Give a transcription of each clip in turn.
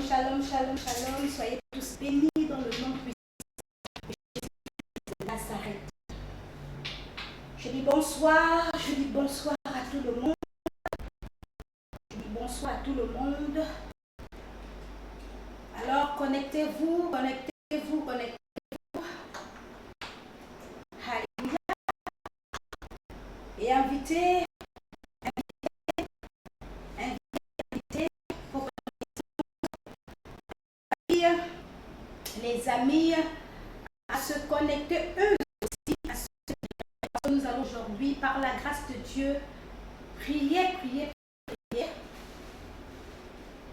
shalom, shalom, shalom. Soyez tous bénis dans le nom puissant de Nazareth. Je dis bonsoir à tout le monde. Je dis bonsoir à tout le monde. Alors connectez-vous, connectez-vous, connectez-vous. Alléluia. Et invitez les amis à se connecter eux aussi à ce que nous allons aujourd'hui, par la grâce de Dieu, prier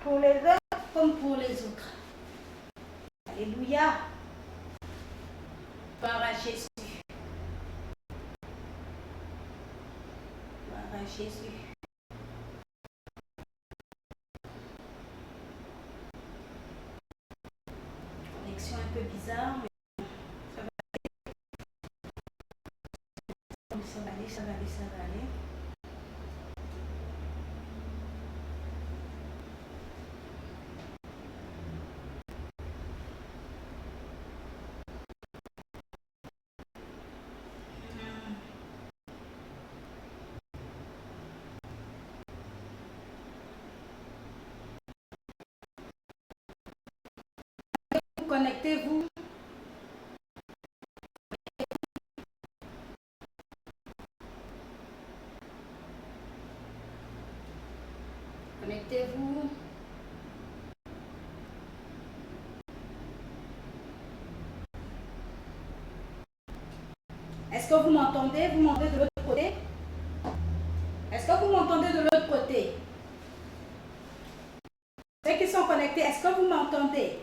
pour les uns comme pour les autres. Alléluia. Gloire à Jésus. Gloire à Jésus. Connexion un peu bizarre, mais ça va aller, ça va aller, ça va aller. Connectez-vous. Connectez-vous. Est-ce que vous m'entendez? Vous m'entendez de l'autre côté? Est-ce que vous m'entendez de l'autre côté? Ceux qui sont connectés, est-ce que vous m'entendez?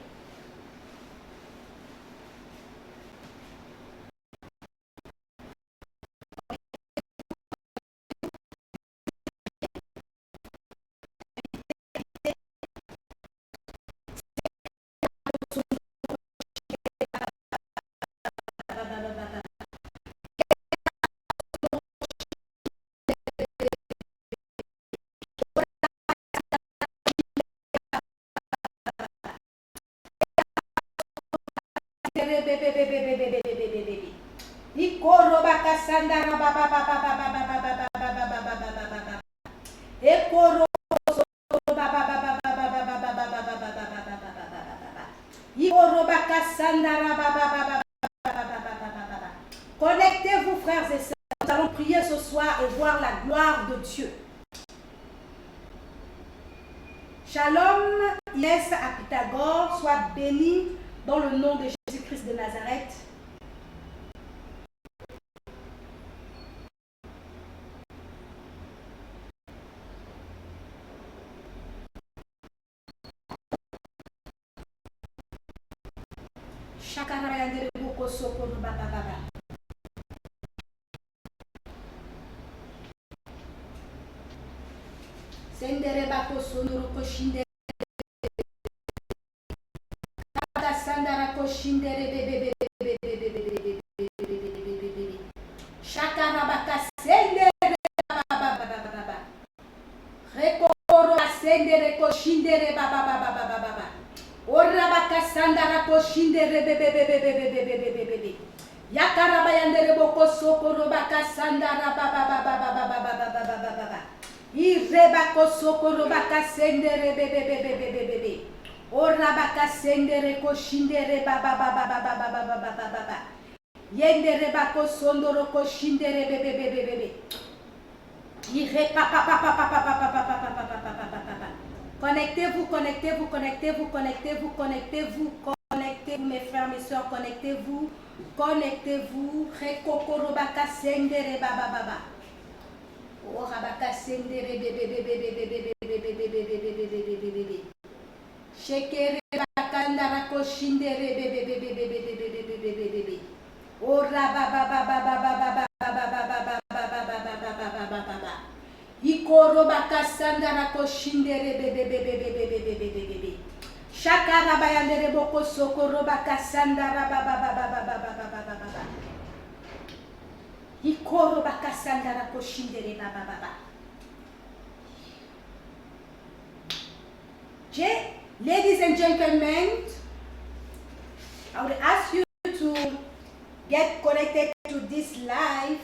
Connectez-vous, frères et sœurs. Nous allons prier ce soir et voir la gloire de Dieu. Shalom, Inès à Pythagore, sois béni dans le nom de Jésus-Christ de Nazareth. Sendere bako sonoro koshinde sandara koshindere bebe shakara baka sendere baba rekoro sendere koshindere baba ora baka sandara koshindere bebe yakara bayandere boko sokoro baka sandara baba Irrebako sokoro baka sendere bebe. Ora baka sendere koshindere baba. Yendere bako sondoro koshindere bebe. Irre papa. Connectez-vous, mes frères, mes soeurs, connectez-vous. Rekokoro baka sendere baba. Oh, rabaka sendere bebe. Shekere bakandara koshindere bebe. Oh, rababa. Ikoro baka sandara koshindere bebe. Shakara bayandere boko sokoro baka sandara baba. Ikoro bakasandara koshindere baba. Ladies and gentlemen, I would ask you to get connected to this live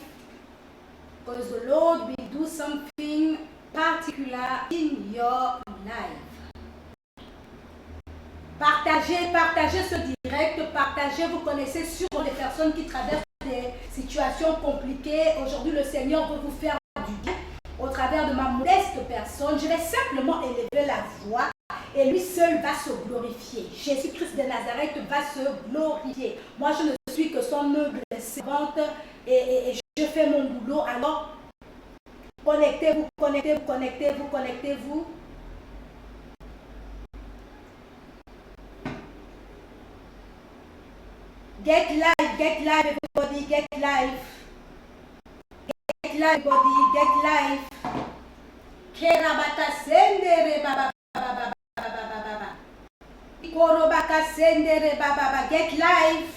because the Lord will do something particular in your life. Partagez ce direct, partagez, vous connaissez sûrement des personnes qui traversent des situations compliquées. Aujourd'hui, le Seigneur veut vous faire du bien au travers de ma modeste personne. Je vais simplement élever la voix et lui seul va se glorifier. Jésus-Christ de Nazareth va se glorifier. Moi, je ne suis que son humble servante et je fais mon boulot. Alors, connectez-vous, connectez-vous, connectez-vous, connectez-vous. Get live, everybody, get live. Get live, everybody, get live. Kerabaka sendere baba baba baba baba. Korobaka sendere baba. Get live.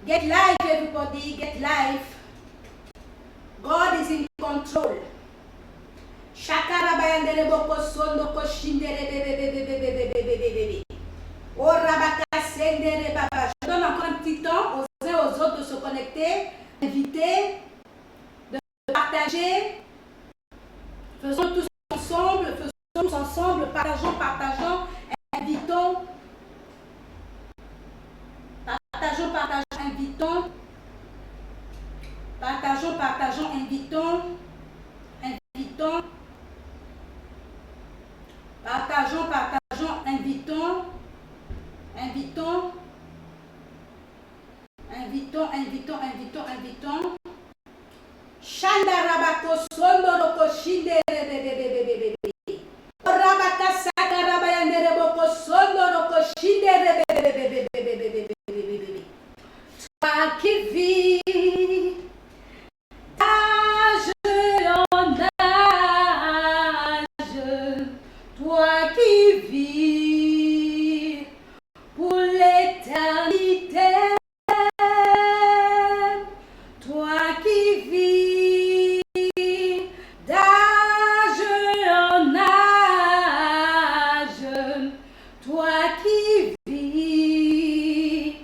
Get live, everybody, get live. God is in control. Shakara bayandere boko sondo ko shindere bebe. Orabaka sendere baba. Je donne encore un petit temps aux uns aux autres de se connecter, d'inviter, de partager. Faisons tous ensemble, partageons, invitons. Partageons, invitons. Partageons, invitons. Invitons. Partageons, invitons. Invitons. Shandarabako sondoroko shindere. Orabaka sakarabaya boko sondoroko shindere. Toi qui vis d'âge en âge, toi qui vis pour l'éternité. Toi qui vis d'âge en âge, toi qui vis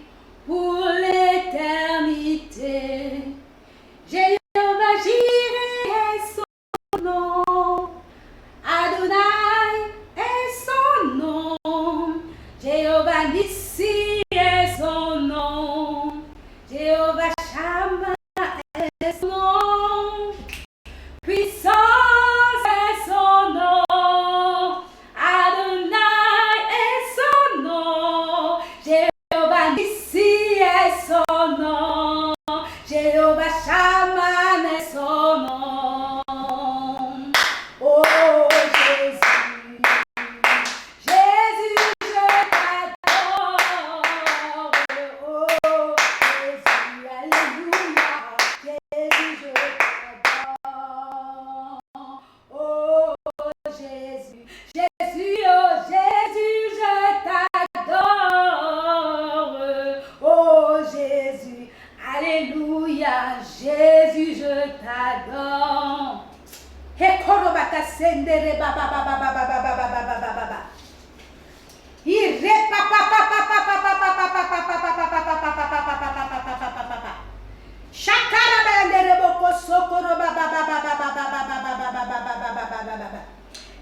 pour l'éternité. Jéhovah Jireh est son nom, Adonai est son nom, Jéhovah Nissi est son nom, Jéhovah Shammah est son nom, puissance est son nom, Adonai est son nom, Jéhovah Nissi est son nom, Jéhovah Shammah est son nom. Oh Jésus, Jésus, je t'adore. Oh Jésus, alléluia. Jésus, je t'adore. Oh Jésus, Jésus, oh Jésus, je t'adore. Oh Jésus, alléluia. Jésus, je t'adore. Hekorobaka sendere baba baba baba baba baba baba baba. Ire papa papa papa papa papa papa papa papa. Shakara bandere boko sokoro baba baba baba baba baba baba.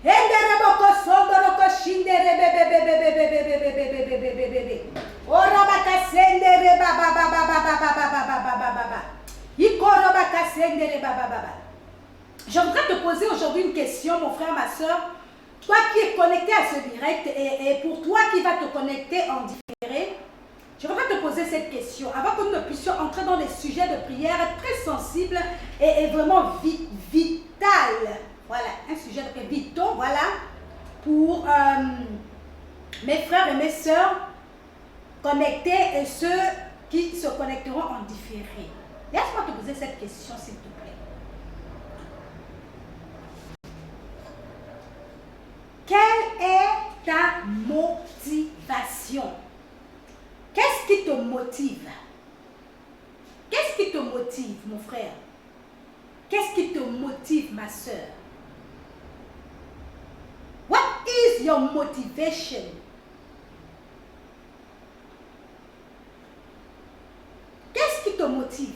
Endere boko sondoro ko shindere bebe. Orobaka sendere baba baba baba baba. Ikorobaka sendere baba baba. Je voudrais te poser aujourd'hui une question, mon frère, ma soeur. Toi qui es connecté à ce direct et pour toi qui va te connecter en différé, je voudrais te poser cette question. Avant que nous ne puissions entrer dans les sujets de prière très sensibles et vraiment vital. Voilà, un sujet très vital, voilà, pour mes frères et mes sœurs connectés et ceux qui se connecteront en différé. Laisse-moi te poser cette question, s'il te plaît. Quelle est ta motivation? Qu'est-ce qui te motive? Qu'est-ce qui te motive, mon frère? Qu'est-ce qui te motive, ma soeur? What is your motivation? Qu'est-ce qui te motive?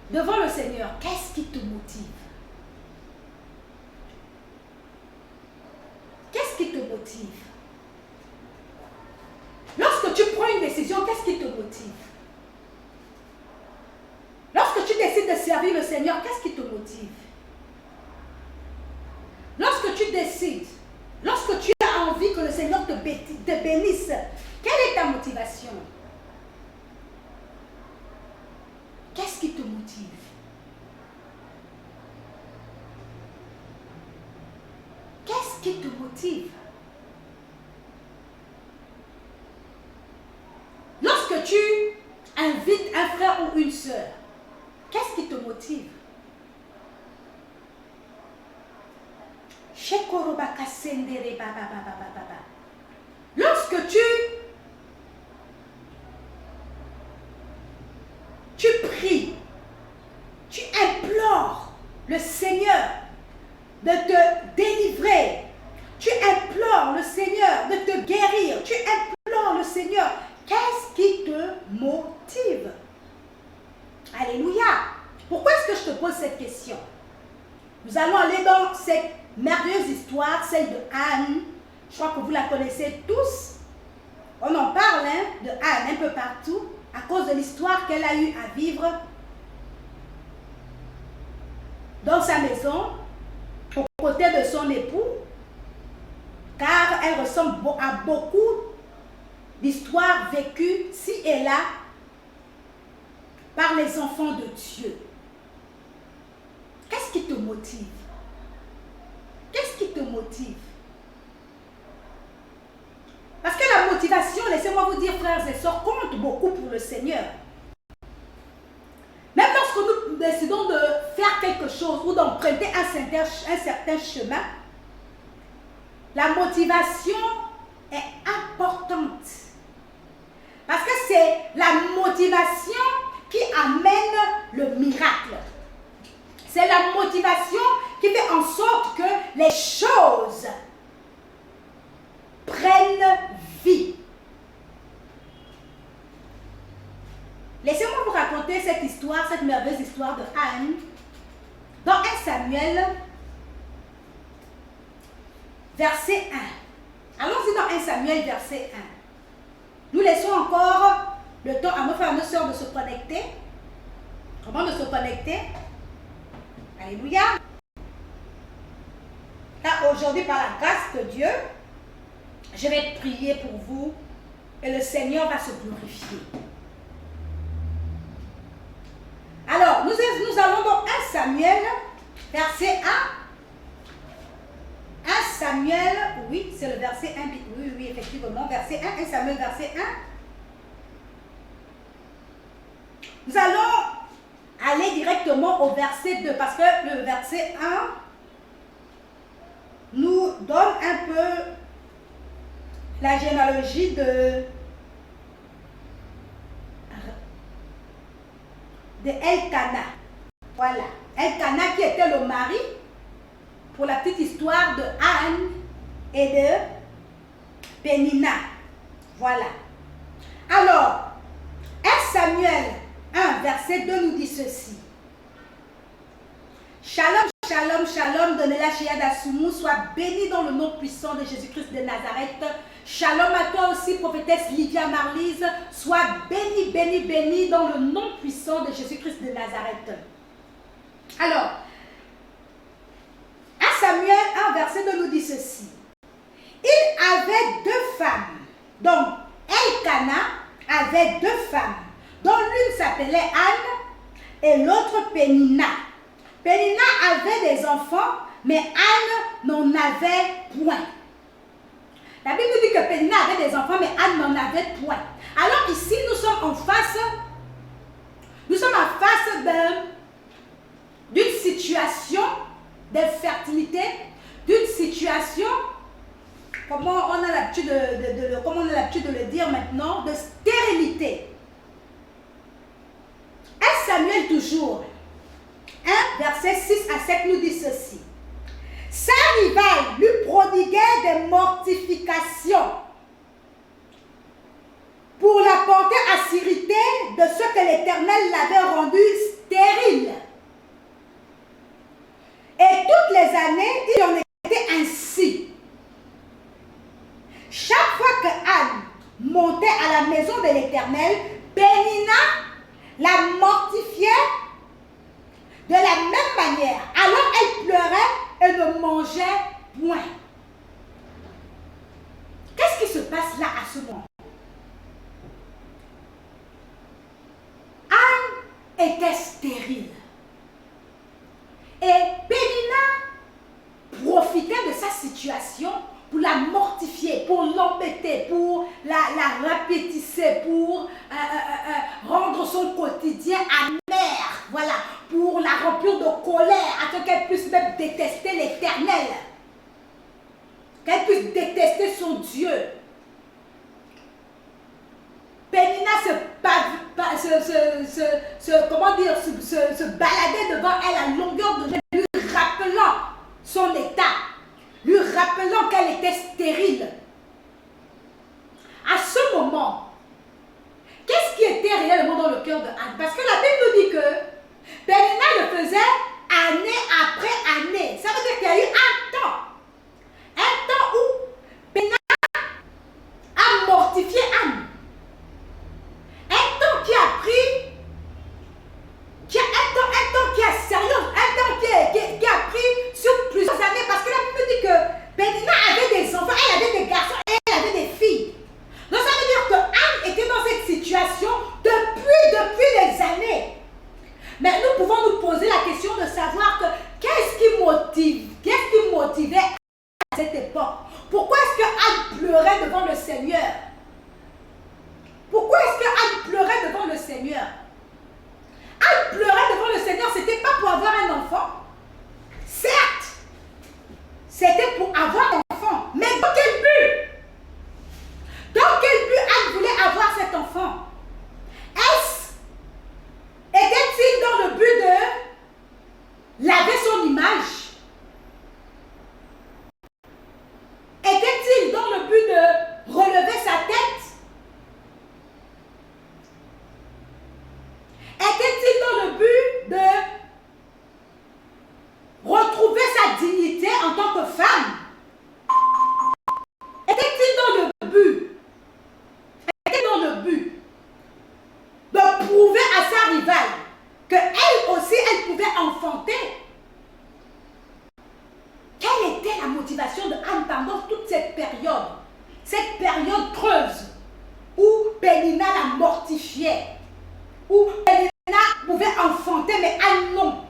Devant le Seigneur, qu'est-ce qui te motive? Qu'est-ce qui te motive? Lorsque tu prends une décision, qu'est-ce qui te motive? Lorsque tu décides de servir le Seigneur, qu'est-ce qui te motive? Lorsque tu décides, lorsque tu as envie que le Seigneur te bénisse, quelle est ta motivation? Qu'est-ce qui te motive? Qu'est-ce qui te motive? Lorsque tu invites un frère ou une sœur, qu'est-ce qui te motive? Lorsque tu pries, tu implores le Seigneur de te délivrer, tu implores le Seigneur de te guérir, tu implores le Seigneur, qu'est-ce qui te motive? Alléluia! Pourquoi est-ce que je te pose cette question? Nous allons aller dans cette merveilleuse histoire, celle de Anne. Je crois que vous la connaissez tous. On en parle de Anne un peu partout à cause de l'histoire qu'elle a eu à vivre dans sa maison, aux côtés de son époux, car elle ressemble à beaucoup d'histoires vécues ci et là par les enfants de Dieu. Qu'est-ce qui te motive? Qu'est-ce qui te motive? Parce que la motivation, laissez-moi vous dire, frères et sœurs, compte beaucoup pour le Seigneur. Même lorsque nous décidons de faire quelque chose ou d'emprunter un certain chemin, la motivation est importante. Parce que c'est la motivation qui amène le miracle. C'est la motivation qui fait en sorte que les choses prennent vie. Laissez-moi vous raconter cette histoire, cette merveilleuse histoire de Anne, dans 1 Samuel, verset 1. Allons-y dans 1 Samuel, verset 1. Nous laissons encore le temps à nos frères et nos sœurs de se connecter. Comment de se connecter? Alléluia. Là, aujourd'hui, par la grâce de Dieu, je vais prier pour vous et le Seigneur va se glorifier. Alors, nous allons dans 1 Samuel, verset 1. 1 Samuel, oui, c'est le verset 1. Oui, effectivement, verset 1. 1 Samuel, verset 1. Nous allons aller directement au verset 2 parce que le verset 1 nous donne un peu la généalogie de Elkana. Voilà. Elkana qui était le mari, pour la petite histoire, de Anne et de Pénina. Voilà. Alors, 1 Samuel 1, verset 2 nous dit ceci. Shalom, shalom, shalom, Donella Sheyada Soumou, sois béni dans le nom puissant de Jésus-Christ de Nazareth. Shalom à toi aussi, prophétesse Lydia Marlise, sois béni, béni, béni dans le nom puissant de Jésus-Christ de Nazareth. Alors, 1 Samuel 1, verset 2 nous dit ceci. Il avait deux femmes. Donc, Elkana avait deux femmes, dont l'une s'appelait Anne et l'autre Pénina. Pénina avait des enfants, mais Anne n'en avait point. La Bible nous dit que Pénina avait des enfants, mais Anne n'en avait point. Alors ici, nous sommes en face d'une situation d'infertilité, d'une situation, comment on a l'habitude de le dire maintenant, de stérilité. 1 Samuel toujours, 1 verset 6 à 7 nous dit ceci. rival lui prodiguait des mortifications pour la porter à s'irriter de ce que l'Éternel l'avait rendu stérile. Et toutes les années, il en était ainsi. Chaque fois que Anne montait à la maison de l'Éternel, Pénina la mortifiait de la même manière. Alors elle pleurait et ne mangeait point. Qu'est-ce qui se passe là à ce moment? Anne était stérile. Et Pénina profitait de sa situation pour la mortifier, pour l'embêter, pour la répétisser, pour rendre son quotidien amer. Voilà, pour la remplir de colère, afin qu'elle puisse même détester l'Éternel. Qu'elle puisse détester son Dieu. Pénina se baladait devant elle à longueur de journée, lui rappelant son état, lui rappelant qu'elle était stérile. À ce moment, qu'est-ce qui était réellement dans le cœur de Anne? Parce que la Bible nous dit que Pénina le faisait année après année. Ça veut dire qu'il y a eu un temps où Pénina a mortifié Anne. Un temps qui a pris, un temps qui est sérieux, un temps qui a pris sur plusieurs années, parce que la Bible dit que Pénina avait des enfants, elle avait des garçons et elle avait des filles. Donc ça veut dire que Anne était dans cette situation depuis des années. Mais nous pouvons nous poser la question de savoir que qu'est-ce qui motivait à cette époque? Pourquoi est-ce que Anne pleurait devant le Seigneur? Pourquoi est-ce que Anne pleurait devant le Seigneur? Anne pleurait devant le Seigneur, c'était pas pour avoir un enfant. Certes, c'était pour avoir un enfant. Mais dans quel but? Dans quel but Anne voulait avoir cet enfant? Était-il dans le but de laver son image? Était-il dans le but de relever sa tête? Était-il dans le but de retrouver sa dignité en tant que femme? Était-il dans le but de prouver à sa rivale qu'elle aussi, elle pouvait enfanter? Quelle était la motivation de Anne pendant toute cette période creuse où Pénina la mortifiait, où Pénina pouvait enfanter, mais Anne non?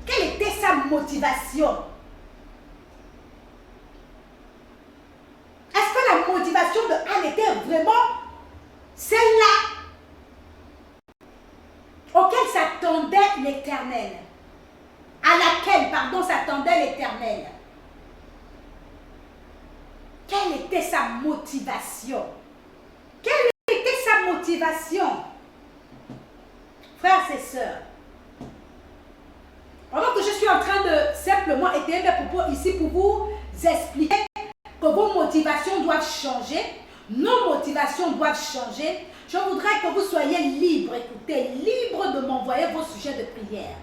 Quelle était sa motivation? Est-ce que la motivation de Anne était vraiment celle-là auquel s'attendait l'Éternel? À laquelle, s'attendait l'Éternel? Quelle était sa motivation? Quelle était sa motivation? Frères et sœurs, pendant que je suis en train de simplement étayer mes propos ici pour vous expliquer que vos motivations doivent changer, nos motivations doivent changer, je voudrais que vous soyez libres, écoutez, libres de m'envoyer vos sujets de prière.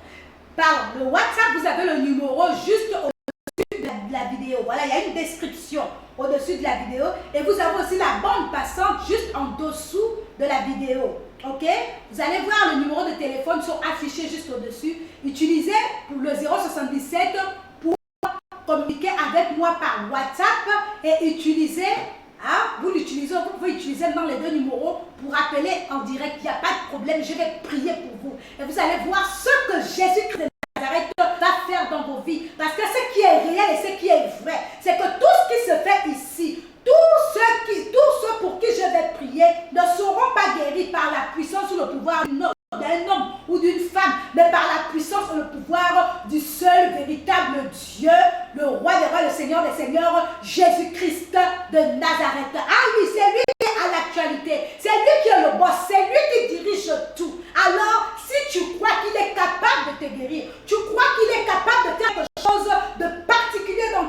Par le WhatsApp, vous avez le numéro juste au-dessus de la vidéo. Voilà, il y a une description au-dessus de la vidéo. Et vous avez aussi la bande passante juste en dessous de la vidéo. Ok? Vous allez voir le numéro de téléphone sont affichés juste au-dessus. Utilisez le 077 pour communiquer avec moi par WhatsApp et utilisez, vous l'utilisez, vous pouvez utiliser dans les deux numéros pour appeler en direct. Il n'y a pas de problème, je vais prier pour vous. Et vous allez voir ce que Jésus-Christ de Nazareth va faire dans vos vies. Parce que ce qui est réel et ce qui est vrai, c'est que tout ce qui se fait ici, tous ceux pour qui je vais prier ne seront pas guéris par la puissance ou le pouvoir d'un homme ou d'une femme, mais par la puissance et le pouvoir du seul véritable Dieu, le roi des rois, le Seigneur des seigneurs, Jésus-Christ de Nazareth. Ah oui, c'est lui qui est à l'actualité, c'est lui qui est le boss, c'est lui qui dirige tout. Alors, si tu crois qu'il est capable de te guérir, tu crois qu'il est capable de faire quelque chose de particulier dans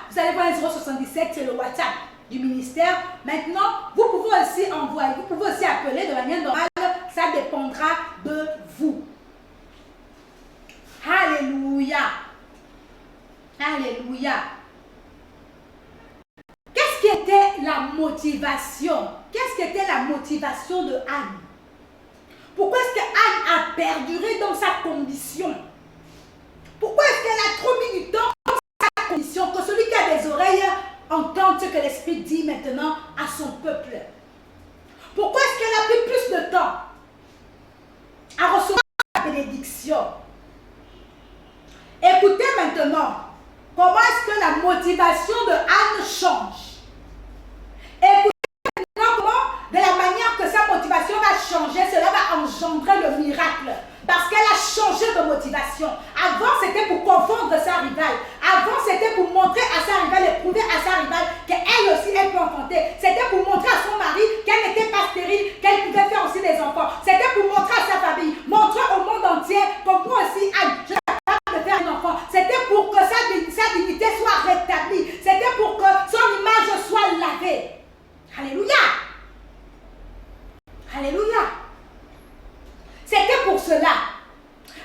vous allez voir un 077, c'est le WhatsApp du ministère. Maintenant, vous pouvez aussi envoyer, vous pouvez aussi appeler de manière normale, ça dépendra de vous. Alléluia. Alléluia. Qu'est-ce qui était la motivation? Qu'est-ce qui était la motivation de Anne? Pourquoi est-ce que Anne a perduré dans sa condition? Pourquoi est-ce qu'elle a trop mis du temps dans sa condition? Que celui qui a des oreilles entende ce que l'Esprit dit maintenant à son peuple. Pourquoi est-ce qu'elle a pris plus de temps à recevoir la bénédiction? Écoutez maintenant, comment est-ce que la motivation de Anne change? Écoutez maintenant comment, de la manière que sa motivation va changer, cela va engendrer le miracle. Parce qu'elle a changé de motivation. Avant, c'était pour confondre sa rivale. Avant, c'était pour montrer à sa rivale et prouver à sa rivale qu'elle aussi, elle peut enfanter. C'était pour montrer à son mari qu'elle n'était pas stérile, qu'elle pouvait faire aussi des enfants. C'était pour montrer à sa famille, montrer au monde entier que moi aussi, Anne, je suis capable de faire un enfant. C'était pour que sa dignité soit rétablie. C'était pour que son image soit lavée. Alléluia. Alléluia. C'était pour cela.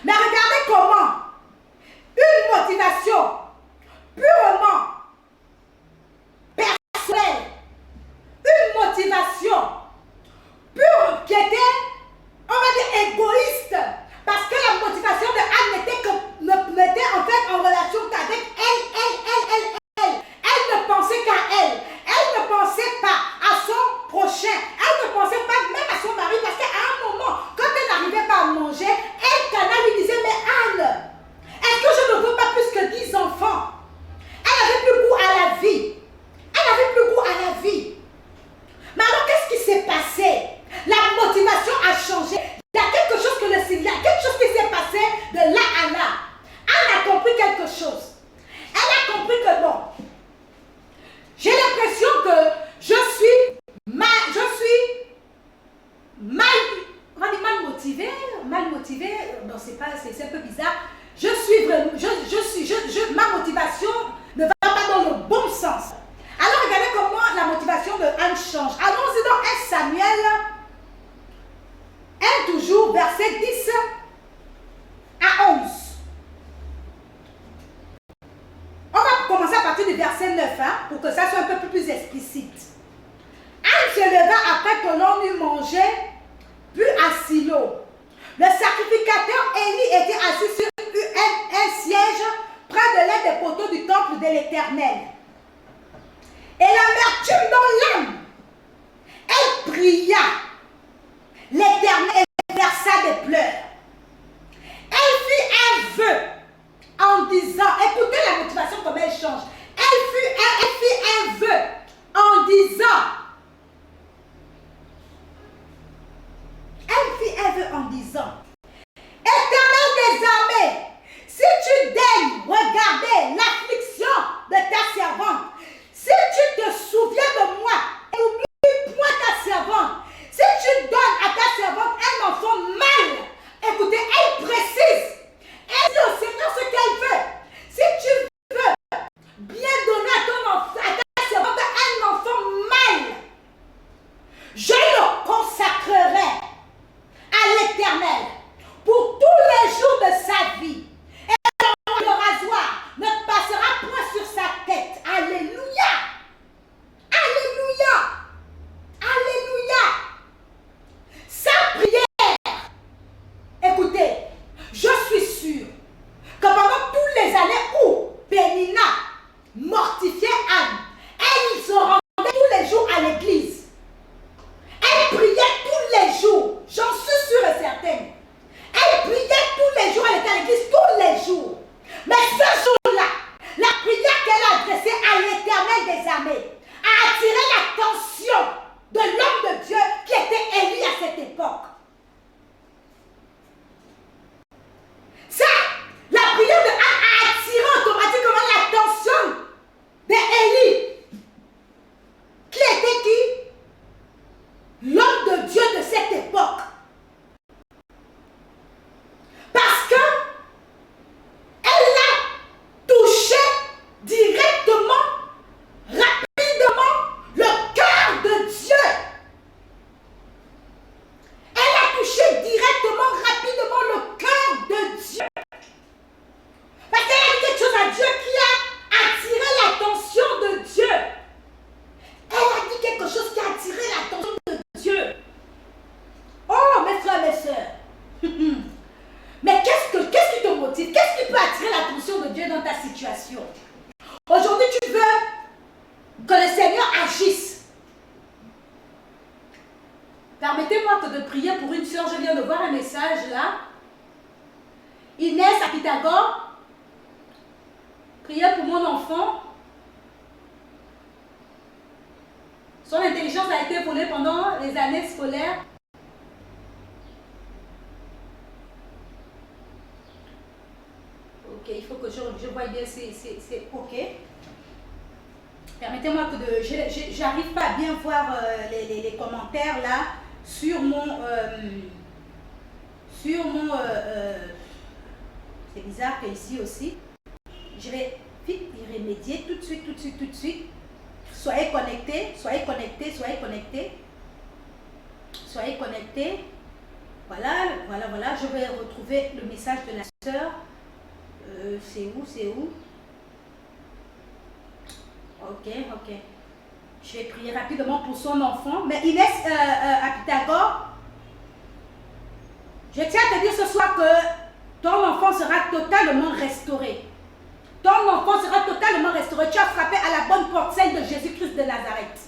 Mais regardez comment une motivation purement personnelle, une motivation pure qui était, on va dire, égoïste, parce que la motivation de Anne n'était en fait en relation qu'avec elle. Elle ne pensait qu'à elle. Elle ne pensait pas à son prochain. Elle ne pensait pas même à son mari, parce qu'à un moment, quand elle n'arrivait pas à manger, elle, Cana, lui disait, mais Anne, est-ce que je ne veux pas plus que 10 enfants? Elle avait plus goût à la vie. Elle avait plus goût à la vie. Mais alors, qu'est-ce qui s'est passé? La motivation a changé. Il y a quelque chose il y a quelque chose qui s'est passé de là à là. Anne a compris quelque chose. Elle a compris que non. J'ai l'impression que je suis mal motivée. Non, c'est un peu bizarre. Ma motivation ne va pas dans le bon sens. Alors regardez comment la motivation de Anne change. Allons-y dans 1 Samuel 1 toujours, verset 10 à 11. On va commencer à partir du verset 9, pour que ça soit un peu plus explicite. Anne se leva après que l'on eut mangé, puis à Silo. Le sacrificateur Élie était assis sur un siège près de l'un des poteaux du temple de l'Éternel. Et l'amertume dans l'âme, elle pria l'Éternel versa des pleurs. Elle fit un vœu en disant, écoutez la motivation comme elle change. Elle fit un vœu en disant, Éternel des armées, si tu daignes regarder l'affliction de ta servante, si tu te souviens de moi et n'oublie point ta servante, si tu donnes à ta servante un enfant mâle, écoutez, elle précise, elle dit au Seigneur ce qu'elle veut. Si tu veux bien donner à ta servante un enfant mâle, je le consacrerai à l'Éternel pour tous les jours de sa vie. Et le rasoir ne passera point sur sa tête. Alléluia. Alléluia. Alléluia. Sa prière. Écoutez, je suis sûre que pendant toutes les années où Pénina mortifiait Anne, elle se rendait tous les jours à l'église. Elle priait tous les jours. J'en suis sûre et certaine. Elle priait tous les jours. Elle était à l'église tous les jours. Mais ce jour-là, la prière qu'elle a adressée à l'Éternel des armées a attiré l'attention de l'homme de Dieu qui était Élie à cette époque. Ça, la prière de Anne a attiré automatiquement l'attention d'Élie. Qui était qui? L'homme de Dieu de cette époque. Parce que elle a touché directement de prier pour une soeur. Je viens de voir un message là. Inès à Pythagore. Priez pour mon enfant. Son intelligence a été volée pendant les années scolaires. Ok, il faut que je voie bien, c'est ok. Permettez-moi que j'arrive pas à bien voir les commentaires là sur mon c'est bizarre que ici aussi. Je vais vite y remédier tout de suite, tout de suite, tout de suite. Soyez connectés, soyez connectés, soyez connectés. Soyez connectés. Voilà, voilà, voilà. Je vais retrouver le message de la sœur. C'est où, c'est où? Ok, ok. Je vais prier rapidement pour son enfant. Mais Inès à Pythagore, je tiens à te dire ce soir que ton enfant sera totalement restauré. Ton enfant sera totalement restauré. Tu as frappé à la bonne porte, celle de Jésus-Christ de Nazareth.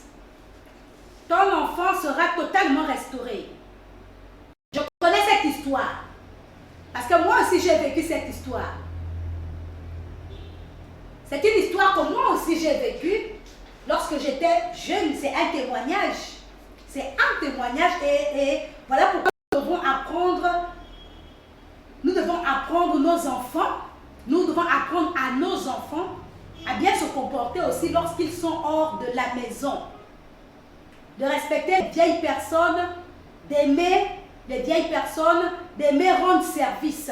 Ton enfant sera totalement restauré. Je connais cette histoire. Parce que moi aussi j'ai vécu cette histoire. C'est une histoire que moi aussi j'ai vécue lorsque j'étais jeune. C'est un témoignage. C'est un témoignage et voilà pourquoi nous devons apprendre nos enfants, nous devons apprendre à nos enfants à bien se comporter aussi lorsqu'ils sont hors de la maison. De respecter les vieilles personnes, d'aimer les vieilles personnes, d'aimer rendre service.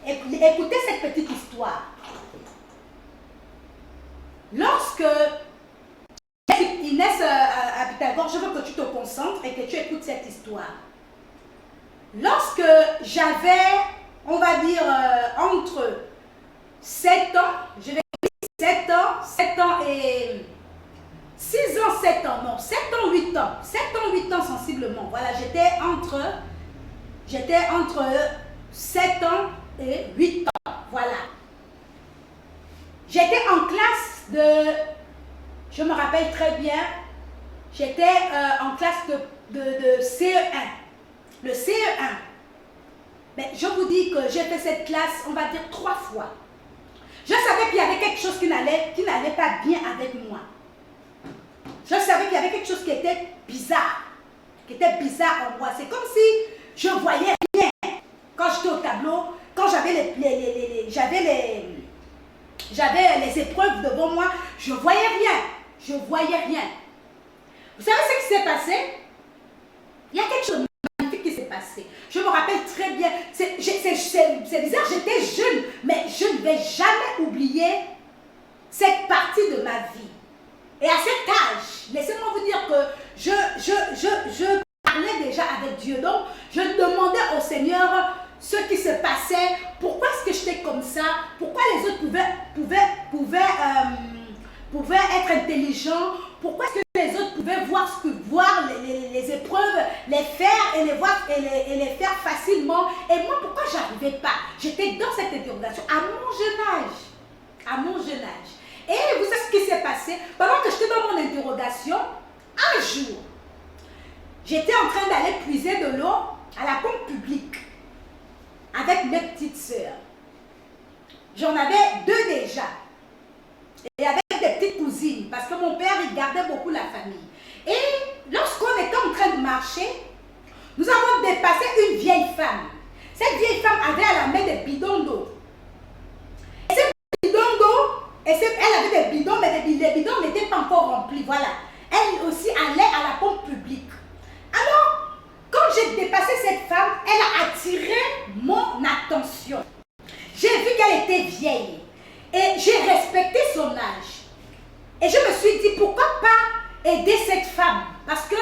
Écoutez cette petite histoire. Lorsque Inès à Pythagore, je veux que tu te concentres et que tu écoutes cette histoire. Lorsque j'avais, on va dire, entre 7 ans, je vais dire 7 ans et 6 ans, 7 ans, non, 7 ans, 8 ans, 7 ans, 8 ans sensiblement. Voilà, j'étais entre 7 ans et 8 ans, voilà. J'étais en classe de, je me rappelle très bien, j'étais en classe de CE1. Le CE1. Mais je vous dis que j'ai fait cette classe, on va dire 3 fois. Je savais qu'il y avait quelque chose qui n'allait pas bien avec moi. Je savais qu'il y avait quelque chose qui était bizarre en moi. C'est comme si je voyais rien quand j'étais au tableau, quand j'avais les épreuves devant moi, je voyais rien. Vous savez ce qui s'est passé? Il y a quelque chose de magnifique qui s'est passé. Je me rappelle très bien. C'est bizarre, j'étais jeune, mais je ne vais jamais oublier cette partie de ma vie. Et à cet âge, laissez-moi vous dire que je parlais déjà avec Dieu. Donc, je demandais au Seigneur ce qui se passait, pourquoi est-ce que j'étais comme ça, pourquoi les autres pouvaient être intelligents, pourquoi est-ce que les autres pouvaient voir les épreuves, les faire et les faire facilement. Et moi, pourquoi je n'arrivais pas? J'étais dans cette interrogation à mon jeune âge. Et vous savez ce qui s'est passé? Pendant que j'étais dans mon interrogation, un jour, j'étais en train d'aller puiser de l'eau à la pompe publique avec mes petites sœurs. J'en avais 2 déjà. Et avec des petites cousines, parce que mon père, il gardait beaucoup la famille. Et lorsqu'on était en train de marcher, nous avons dépassé une vieille femme. Cette vieille femme avait à la main des bidons d'eau. Et ces bidons d'eau, elle avait des bidons, mais les bidons n'étaient pas encore remplis. Voilà. Elle aussi allait à la pompe publique. Alors, quand j'ai dépassé cette femme, elle a attiré mon attention. J'ai vu qu'elle était vieille. Et j'ai respecté son âge. Et je me suis dit, pourquoi pas aider cette femme? Parce que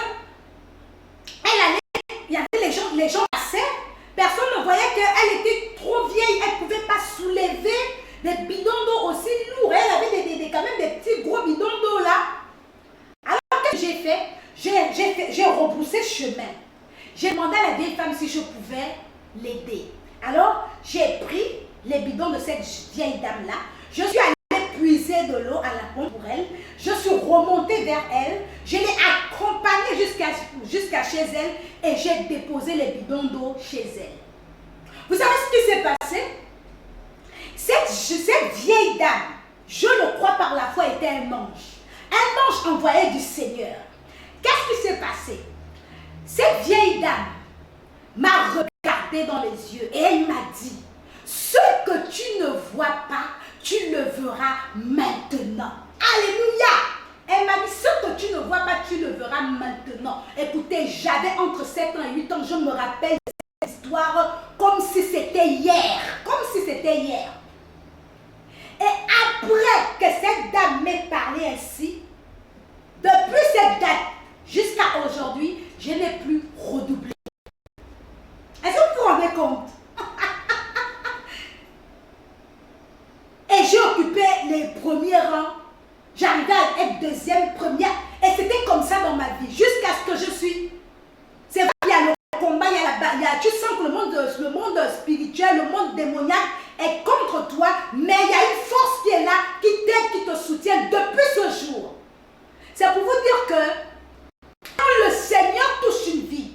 il y avait les gens passaient, personne ne voyait qu'elle était trop vieille, elle ne pouvait pas soulever des bidons d'eau aussi lourds. Elle avait quand même des petits gros bidons d'eau là. Alors que j'ai fait, j'ai rebroussé chemin. J'ai demandé à la vieille femme si je pouvais l'aider. Alors, j'ai pris les bidons de cette vieille dame là. Je suis allée puiser de l'eau à la pompe pour elle. Je suis remontée vers elle. Je l'ai accompagnée jusqu'à chez elle et j'ai déposé les bidons d'eau chez elle. Vous savez ce qui s'est passé? Cette vieille dame, je le crois par la foi, était un ange. Un ange envoyé du Seigneur. Qu'est-ce qui s'est passé? Cette vieille dame m'a regardé dans les yeux et elle m'a dit, ce que tu ne vois pas, tu le verras maintenant. Alléluia! Elle m'a dit, ce que tu ne vois pas, tu le verras maintenant. Écoutez, j'avais entre 7 ans et 8 ans, je me rappelle cette histoire comme si c'était hier. Comme si c'était hier. Et après que cette dame m'ait parlé ainsi, depuis cette date jusqu'à aujourd'hui, je n'ai plus redoublé. Est-ce que vous vous rendez compte? Et j'ai occupé les premiers rangs. J'arrivais à être deuxième, première. Et c'était comme ça dans ma vie. Jusqu'à ce que je suis. C'est vrai qu'il y a le combat, tu sens que le monde spirituel, le monde démoniaque est contre toi. Mais il y a une force qui est là, qui t'aide, qui te soutient depuis ce jour. C'est pour vous dire que quand le Seigneur touche une vie,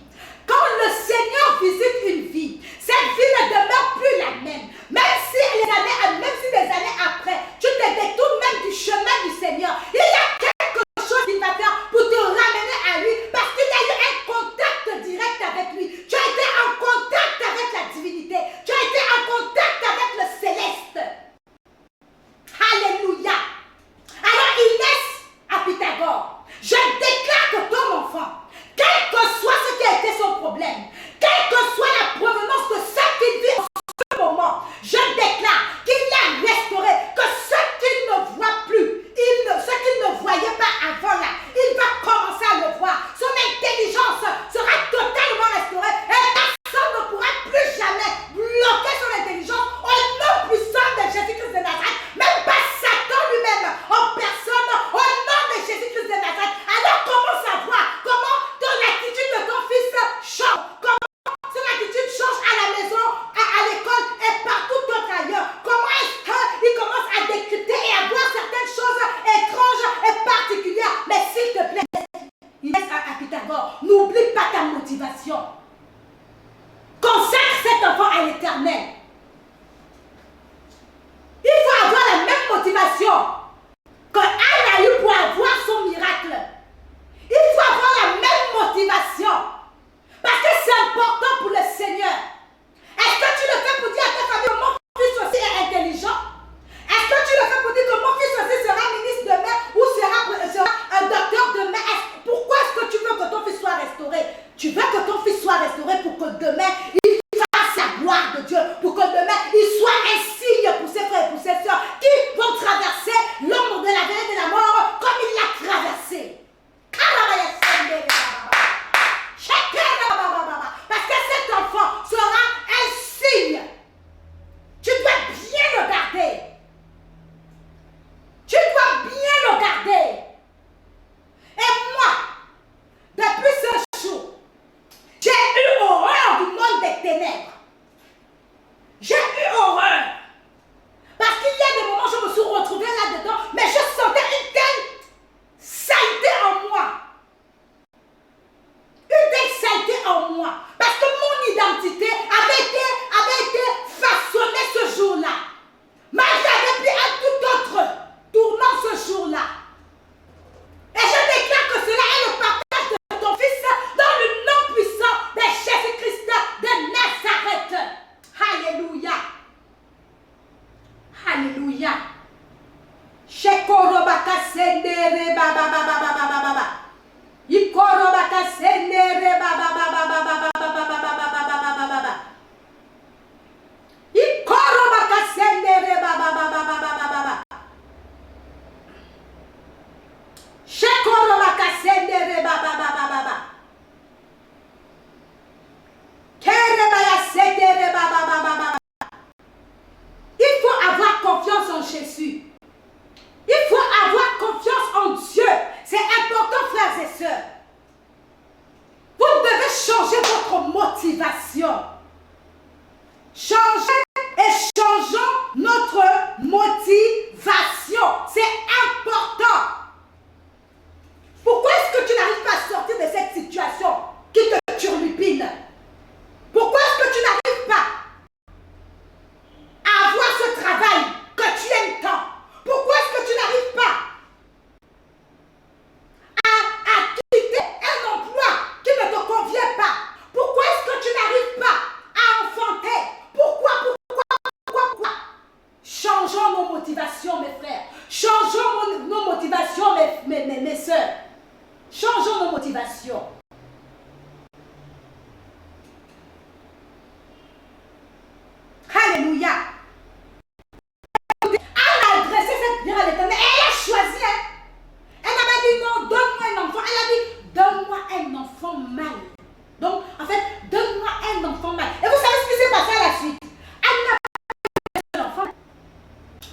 quand le Seigneur visite une vie, cette vie ne demeure plus la même. Même si des années après, tu te détournes même du chemin du Seigneur, il y a quelque chose qu'il va faire pour te ramener à lui parce qu'il y a eu un contact direct avec lui. Tu as été en contact avec la divinité. Tu as été en contact avec le céleste. Alléluia. Alors Inès à Pythagore, je déclare mes soeurs. Changeons nos motivations. Alléluia. Anne a adressé cette prière à l'Éternel. Elle a choisi. Elle n'a pas dit non, donne-moi un enfant. Elle a dit, donne-moi un enfant mâle. Donc, en fait, donne-moi un enfant mâle. Et vous savez ce qui s'est passé à la suite? Anne n'a pas eu un enfant.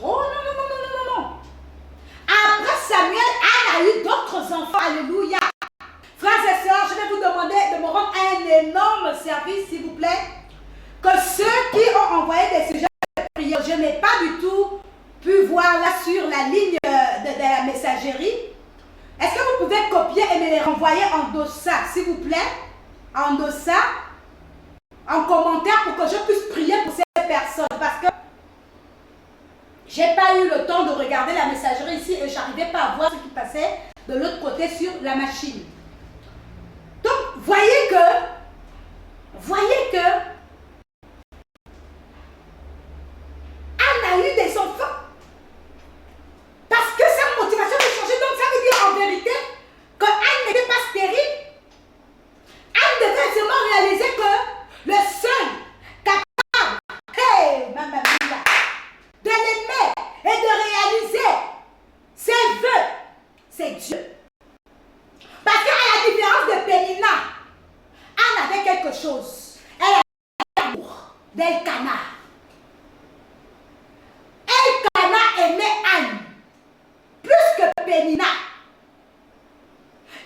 Oh non, non, non, non, non, non. Après Samuel, Anne a eu d'autres enfants. Alléluia. Frères et sœurs, je vais vous demander de me rendre un énorme service, s'il vous plaît. Que ceux qui ont envoyé des sujets de prière, je n'ai pas du tout pu voir là sur la ligne de la messagerie. Est-ce que vous pouvez copier et me les renvoyer en dossa, s'il vous plaît? En dossa, en commentaire pour que je puisse prier pour ces personnes. Parce que je n'ai pas eu le temps de regarder la messagerie ici et je n'arrivais pas à voir ce qui passait de l'autre côté sur la machine. Donc, voyez que Anne a eu des enfants. Parce que sa motivation a changé. Donc, ça veut dire en vérité que Anne n'était pas stérile. Anne devait seulement réaliser que le seul capable, de l'aimer et de réaliser ses vœux, c'est Dieu. Parce qu'à la différence de Pénina, Anne avait quelque chose. Elle avait l'amour d'Elkana. Elkana aimait Anne plus que Pénina.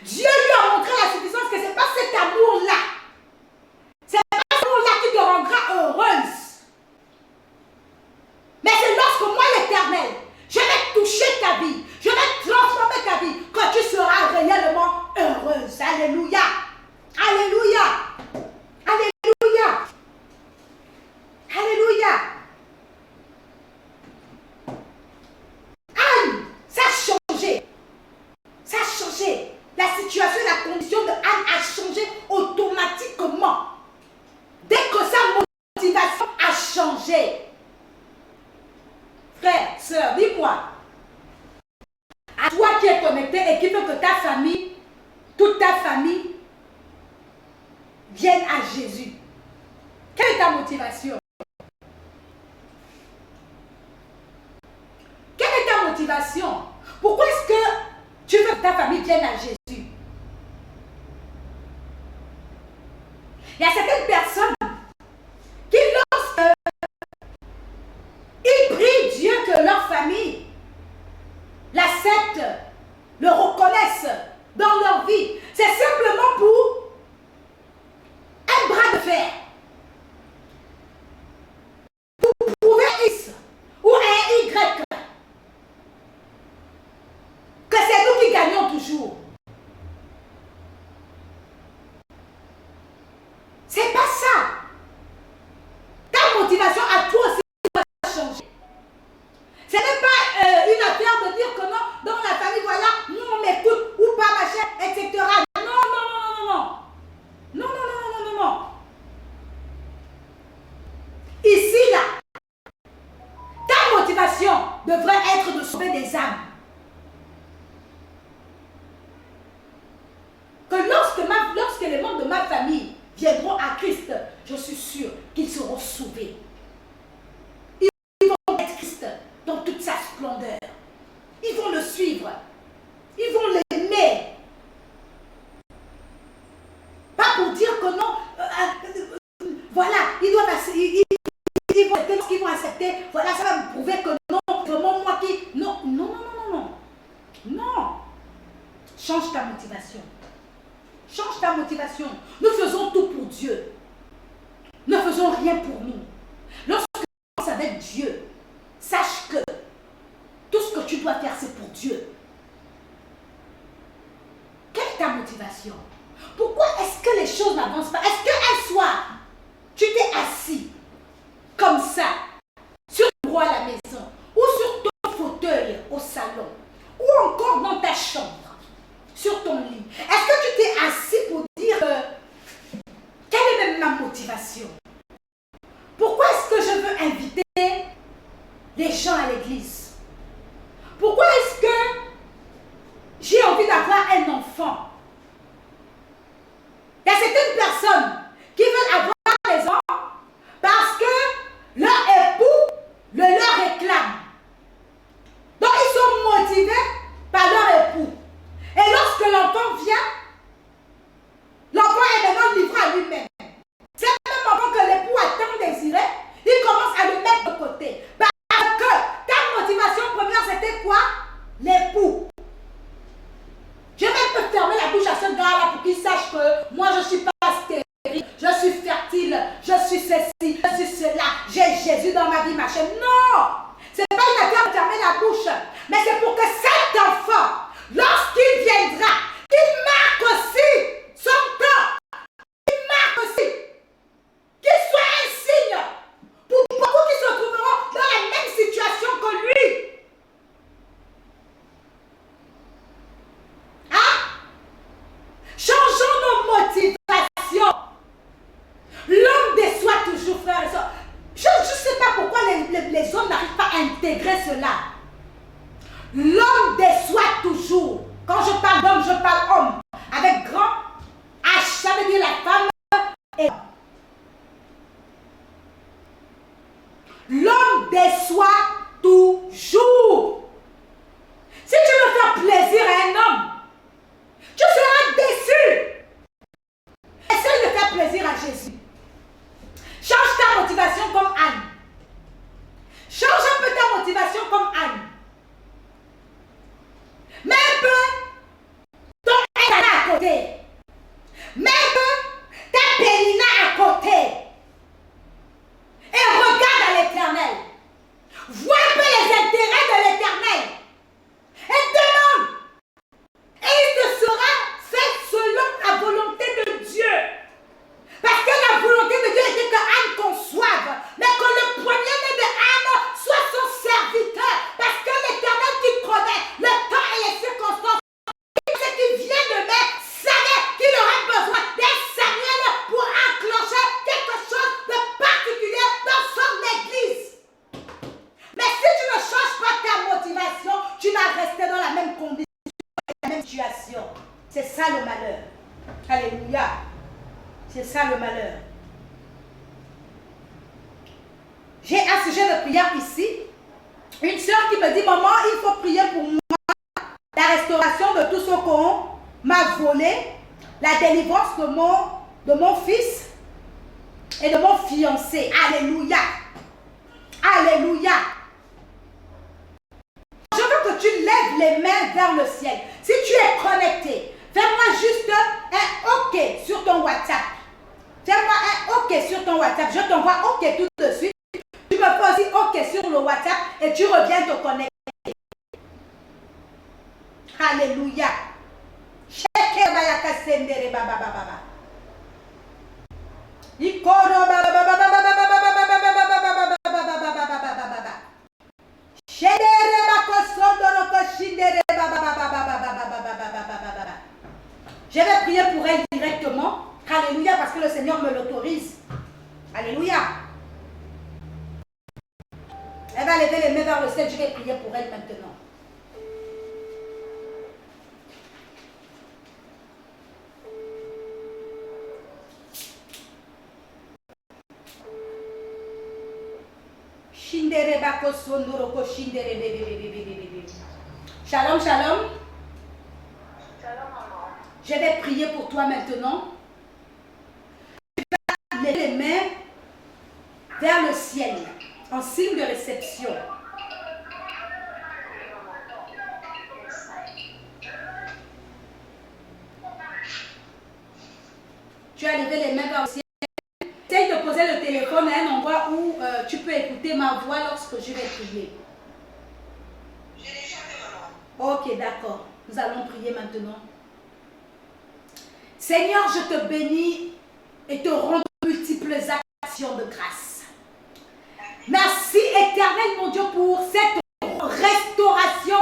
Dieu lui a montré la suffisance que ce n'est pas cet amour-là. Ce n'est pas cet amour-là qui te rendra heureuse. Mais c'est lorsque moi, l'Éternel, je vais toucher ta vie, je vais transformer ta vie, que tu seras réellement heureuse. Alléluia. Alléluia. Alléluia. Alléluia. Anne, ça a changé. Ça a changé. La situation, la condition de Anne a changé automatiquement. Dès que sa motivation a changé. Frère, sœur, dis-moi. À toi qui es connecté et qui veut que ta famille, toute ta famille, vienne à Jésus. Quelle est ta motivation? Quelle est ta motivation? Pourquoi est-ce que tu veux que ta famille vienne à Jésus? Il y a certaines personnes qui, lorsque ils prient Dieu que leur famille l'accepte, le reconnaissent dans leur vie, c'est simplement pour un bras de fer. Pour prouver X ou un Y. Que c'est nous qui gagnons toujours. C'est pas ça. Ta motivation à toi aussi doit changer. Ce n'est pas une affaire de dire que non, dans la famille, voilà, nous on m'écoute ou pas, machin, etc. Non, non, non, non, non. Non, non, non, non, non, non. Ici, là, ta motivation devrait être de sauver des âmes. Que lorsque les membres de ma famille viendront à Christ, je suis sûre qu'ils seront sauvés. Ils vont être Christ dans toute sa splendeur. Ils vont le suivre. Ils vont l'aimer. Pas pour dire que non, voilà, ils vont accepter, voilà, ça va me prouver que non, vraiment moi qui... Non, non, non, non, non, non. Non. Change ta motivation. Change ta motivation. Nous faisons tout pour Dieu. Ne faisons rien pour nous. Lorsque tu commences avec Dieu, sache que tout ce que tu dois faire, c'est pour Dieu. Quelle est ta motivation? Pourquoi est-ce que les choses n'avancent pas? Est-ce qu'un soir, tu t'es assis comme ça, sur le bureau à la maison, ou sur ton fauteuil au salon, ou encore dans ta chambre, sur ton lit? Est-ce que tu t'es assis pour dire quelle est même ma motivation? Pourquoi est-ce que je veux inviter les gens à l'église? Pourquoi est-ce que enfants. Il y a certaines personnes qui veulent avoir des enfants parce que leur époux le leur réclame. Donc ils sont motivés par leur époux. Et lorsque l'enfant vient, l'enfant est maintenant livré à lui-même. C'est le même enfant que l'époux a tant désiré, il commence à le mettre de côté. Parce que ta motivation première, c'était quoi? L'époux. Je vais même fermer la bouche à ce gars-là pour qu'il sache que moi, je ne suis pas stérile, je suis fertile, je suis ceci, je suis cela, j'ai Jésus dans ma vie, ma chaîne. Non! Ce n'est pas une affaire de fermer la bouche, mais c'est pour que cet enfant, lorsqu'il viendra, il marque aussi son temps, il marque aussi, qu'il soit un signe pour beaucoup qui se trouveront dans la même situation que lui. Hein? Changeons nos motivations. L'homme déçoit toujours, frère et soeur. Je ne sais pas pourquoi les hommes n'arrivent pas à intégrer cela. L'homme déçoit toujours. Quand je parle d'homme, je parle homme. Avec grand H, ça veut dire la femme et l'homme déçoit toujours. Si tu veux faire plaisir à un homme, tu seras déçu. Essaye de faire plaisir à Jésus. Change ta motivation comme Anne. Change un peu ta motivation comme Anne. Mets un peu ton Anna à côté. Mets un peu ta Pénina à côté. Et regarde à l'Éternel. Vois un peu les intérêts de l'Éternel. Et demande. Et il te sera fait selon la volonté de Dieu. Parce que la volonté de Dieu était que Anne conçoive, mais que le premier-né de Anne soit son serviteur. Parce que l'Éternel qui connaît le temps et les circonstances, ce qui vient de mai, savait qu'il aurait besoin d'un Samuel pour enclencher quelque chose de particulier dans son église. Mais si tu ne changes pas ta motivation, tu vas rester dans la même condition, la même situation. C'est ça le malheur. Alléluia. C'est ça le malheur. J'ai un sujet de prière ici. Une soeur qui me dit, maman, il faut prier pour moi. La restauration de tout ce qu'on m'a volé. La délivrance de mon fils et de mon fiancé. Alléluia. Alléluia. Je veux que tu lèves les mains vers le ciel. Si tu es connecté, fais-moi juste un OK sur ton WhatsApp. Fais-moi un OK sur ton WhatsApp. Je t'envoie OK tout de suite. Tu me fais aussi OK sur le WhatsApp et tu reviens te connecter. Alléluia. Je vais prier pour elle directement. Alléluia, parce que le Seigneur me l'autorise. Alléluia. Elle va lever les mains vers le ciel. Je vais prier pour elle maintenant. Shalom, shalom. Je vais prier pour toi maintenant. Tu vas lever les mains vers le ciel en signe de réception. Tu as levé les mains vers le ciel. Essaye de poser le téléphone à un endroit où tu peux écouter ma voix lorsque je vais prier. J'ai déjà fait, maman. Ok, d'accord. Nous allons prier maintenant. Seigneur, je te bénis et te rends de multiples actions de grâce. Merci, Éternel, mon Dieu, pour cette restauration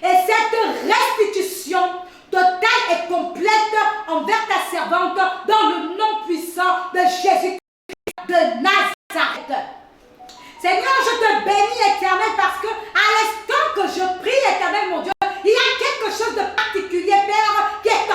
et cette restitution totale et complète envers ta servante dans le nom puissant de Jésus-Christ de Nazareth. Seigneur, je te bénis, Éternel, parce que à l'instant que je prie, Éternel, mon Dieu, il y a quelque chose de particulier, Père, qui est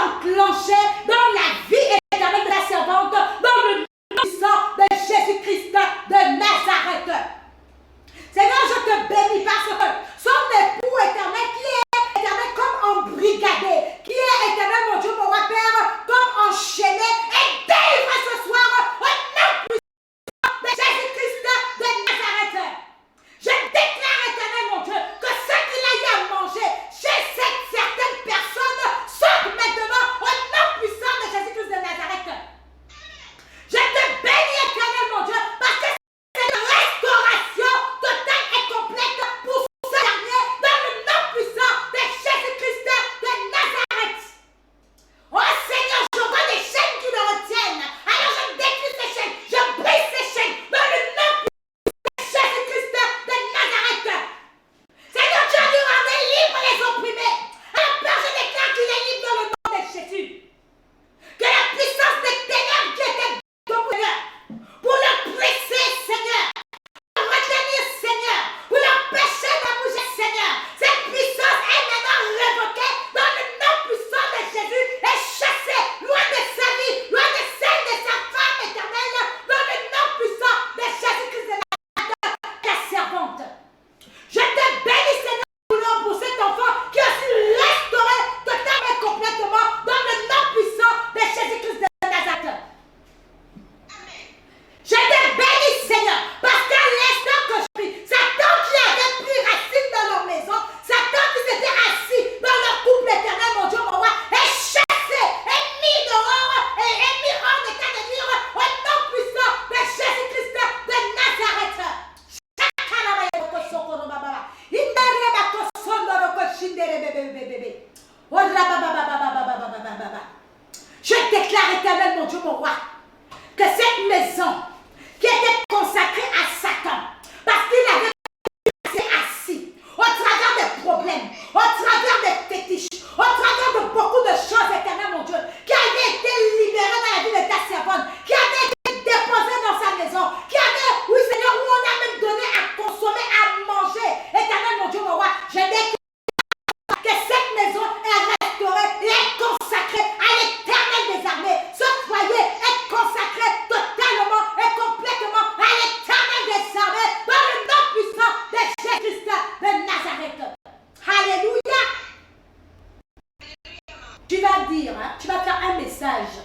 tu vas dire, hein, tu vas faire un message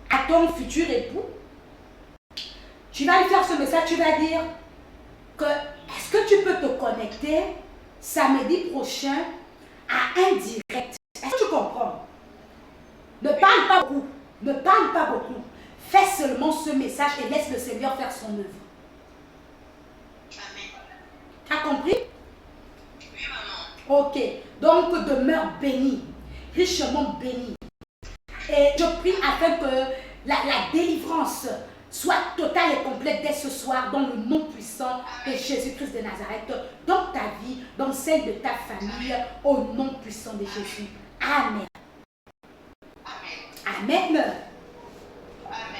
à ton futur époux. Tu vas lui faire ce message, tu vas dire que est-ce que tu peux te connecter samedi prochain à un direct? Est-ce que tu comprends? Ne parle pas beaucoup. Ne parle pas beaucoup. Fais seulement ce message et laisse le Seigneur faire son œuvre. Amen. Tu as compris? Oui, maman. Ok. Donc, demeure béni. Richement béni. Et je prie afin que la délivrance soit totale et complète dès ce soir dans le nom puissant de Jésus-Christ de Nazareth, dans ta vie, dans celle de ta famille, au nom puissant de Jésus. Amen. Amen. Amen. Amen.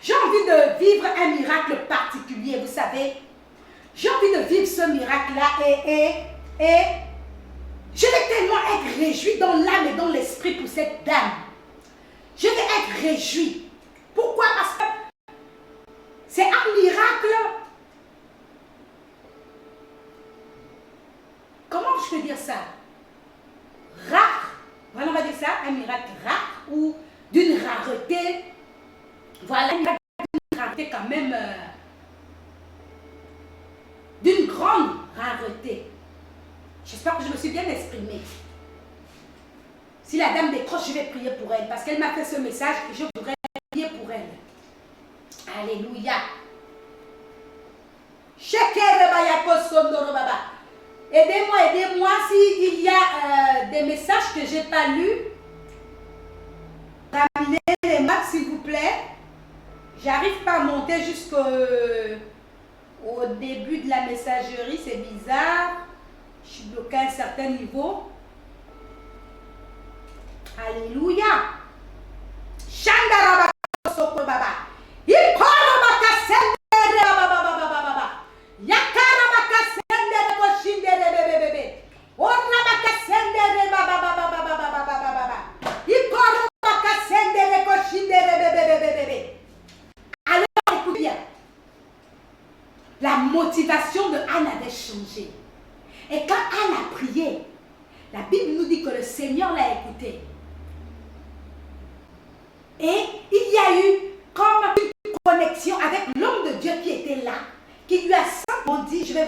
J'ai envie de vivre un miracle particulier, vous savez. J'ai envie de vivre ce miracle-là et je vais tellement être réjoui dans l'âme et dans l'esprit pour cette dame. Je vais être réjoui. Pourquoi? Parce que c'est un miracle. Comment je peux dire ça? Rare. Voilà, on va dire ça, un miracle rare ou d'une rareté. Voilà, une rareté quand même, d'une grande rareté. J'espère que je me suis bien exprimée. Si la dame décroche, je vais prier pour elle parce qu'elle m'a fait ce message et je voudrais prier pour elle. Alléluia. Aidez-moi, aidez-moi s'il y a des messages que je n'ai pas lus. Ramenez les maths s'il vous plaît. J'arrive pas à monter jusqu'au début de la messagerie, c'est bizarre. Je suis bloqué à un certain niveau. Alléluia. Shandaraba Sokobaba. Ikorabaka Sendere Baba. Yakarabaka Sendere Koshindere Bebe. Orabaka Sendere Baba. Ikorabaka Sendere Koshindere Bebe. Alors écoute bien. La motivation de Anne avait changé. Et quand Anne a prié, la Bible nous dit que le Seigneur l'a écouté. Et il y a eu comme une connexion avec l'homme de Dieu qui était là, qui lui a simplement dit, je vais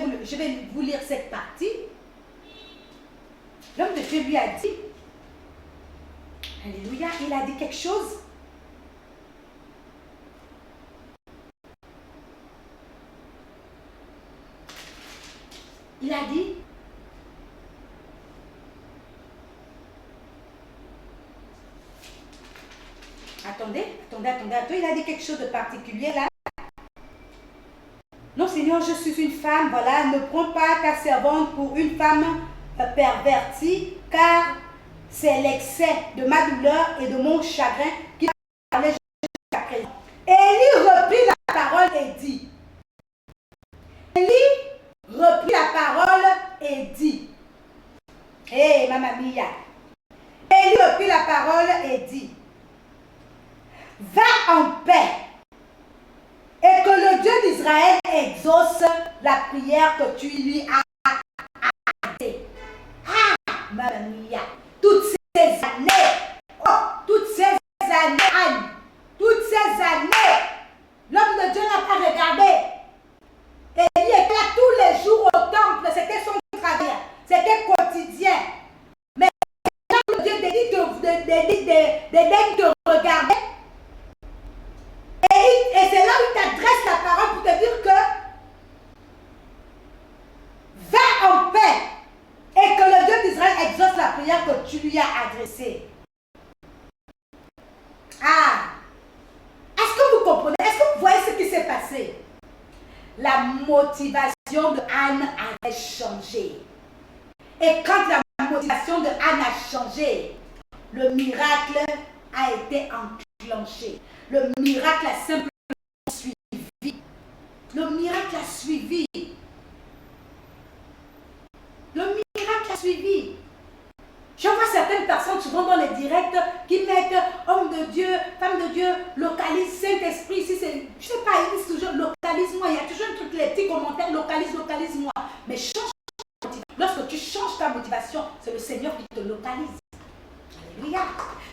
vous lire cette partie. L'homme de Dieu lui a dit, alléluia, il a dit quelque chose. Il a dit, attendez, il a dit quelque chose de particulier là. Non Seigneur, je suis une femme, voilà, ne prends pas ta servante pour une femme pervertie, car c'est l'excès de ma douleur et de mon chagrin qui m'a parlé jusqu'à présent. Élie reprit la parole et dit, hé Mamma Mia, Élie reprit la parole et dit, va en paix et que le Dieu d'Israël exauce la prière que tu lui as adressée. Ah, Mamma Mia, toutes ces années, toutes ces années, l'homme de Dieu n'a pas regardé. Élie était là tous les jours au temple, c'était son travail, c'était quotidien. Mais l'homme de Dieu dédaigne de regarder. Et c'est là où il t'adresse la parole pour te dire que va en paix et que le Dieu d'Israël exauce la prière que tu lui as adressée. Ah! Est-ce que vous comprenez? Est-ce que vous voyez ce qui s'est passé? La motivation de Anne avait changé. Et quand la motivation de Anne a changé, le miracle a été enclenché. Le miracle a simplement suivi. Le miracle a suivi. Le miracle a suivi. Je vois certaines personnes souvent dans les directs qui mettent homme de Dieu, femme femme de Dieu, localise Saint-Esprit. Si c'est, je sais pas, ils disent toujours localise-moi. Il y a toujours un truc, les petits commentaires, localise-moi. Mais change ta motivation. Lorsque tu changes ta motivation, c'est le Seigneur qui te localise. Alléluia.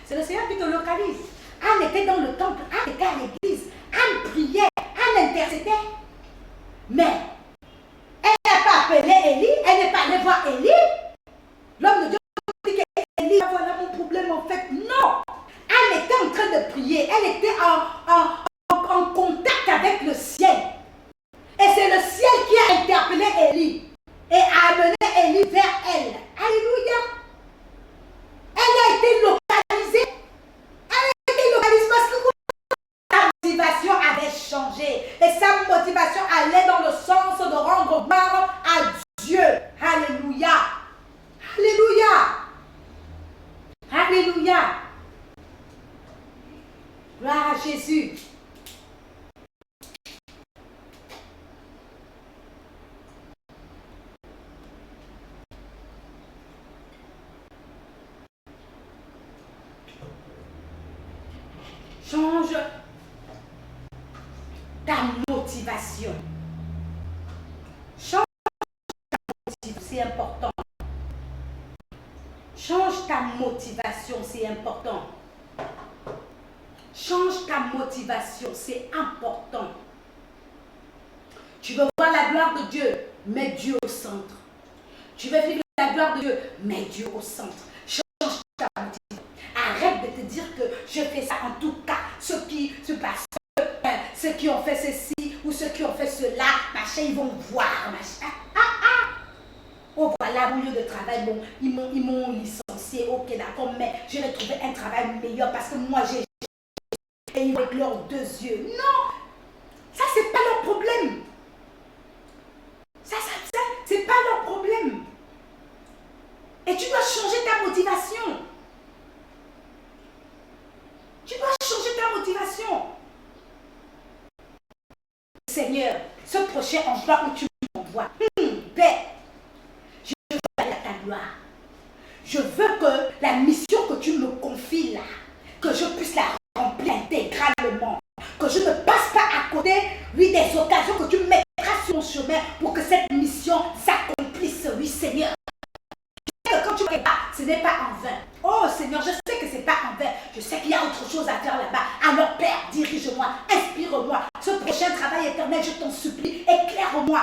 C'est le Seigneur qui te localise. Anne était dans le temple, Anne était à l'église, Anne priait, Anne intercédait. Mais elle n'a pas appelé Élie, elle n'est pas allée voir Élie. L'homme de Dieu dit qu'Élie, voilà mon problème en fait. Non. Anne était en train de prier, elle était en contact avec le ciel. Et c'est le ciel qui a interpellé Élie et a amené Élie vers elle. Alléluia. Elle a été localisée. Parce que sa motivation avait changé. Et sa motivation allait dans le sens de rendre gloire à Dieu. Alléluia. Alléluia. Alléluia. Gloire à Jésus. Change ta motivation. Change ta motivation, c'est important. Change ta motivation, c'est important. Change ta motivation, c'est important. Tu veux voir la gloire de Dieu, mets Dieu au centre. Tu veux vivre la gloire de Dieu, mets Dieu au centre. Change ta motivation. Arrête de te dire que je fais ça en tout cas. Ceux qui se passent, ceux qui ont fait ceci ou ceux qui ont fait cela, machin, ils vont voir. Machin. Oh voilà mon lieu de travail, bon, ils m'ont licencié, ok d'accord, mais je vais trouver un travail meilleur parce que moi j'ai avec leurs deux yeux. Non, ça c'est pas leur problème. Ça c'est pas leur problème. Et tu dois changer ta motivation. Tu dois changer ta motivation. Seigneur, ce prochain emploi où tu m'envoies, Père, je veux aller à ta gloire. Je veux que la mission que tu me confies là, que je puisse la remplir intégralement. Que je ne passe pas à côté, oui, des occasions que tu mettras sur mon chemin pour que cette mission s'accomplisse, oui, Seigneur. Quand tu ne pas, ce n'est pas en vain. Oh Seigneur, je sais que ce n'est pas en vain. Je sais qu'il y a autre chose à faire là-bas. Alors Père, dirige-moi, inspire-moi. Ce prochain travail éternel, je t'en supplie, éclaire-moi.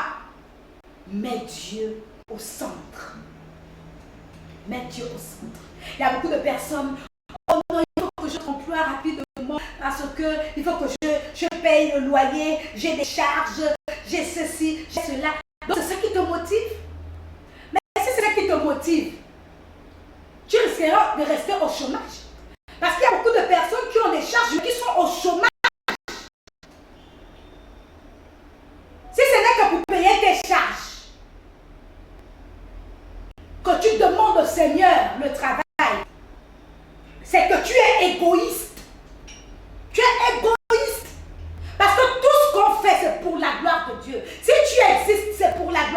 Mets Dieu au centre. Mets Dieu au centre. Il y a beaucoup de personnes, oh non, il faut que je t'emploie rapidement parce que il faut que je paye le loyer, j'ai des charges, j'ai ceci, j'ai cela. Donc c'est ça qui te motive. Mais si c'est ça qui te motive, tu risqueras de rester au chômage. Parce qu'il y a beaucoup de personnes qui ont des charges mais qui sont au chômage. Si ce n'est que pour payer tes charges, que tu demandes au Seigneur le travail, c'est que tu es égoïste. Tu es égoïste. Parce que tout ce qu'on fait, c'est pour la gloire de Dieu. Si tu existes, c'est pour la gloire de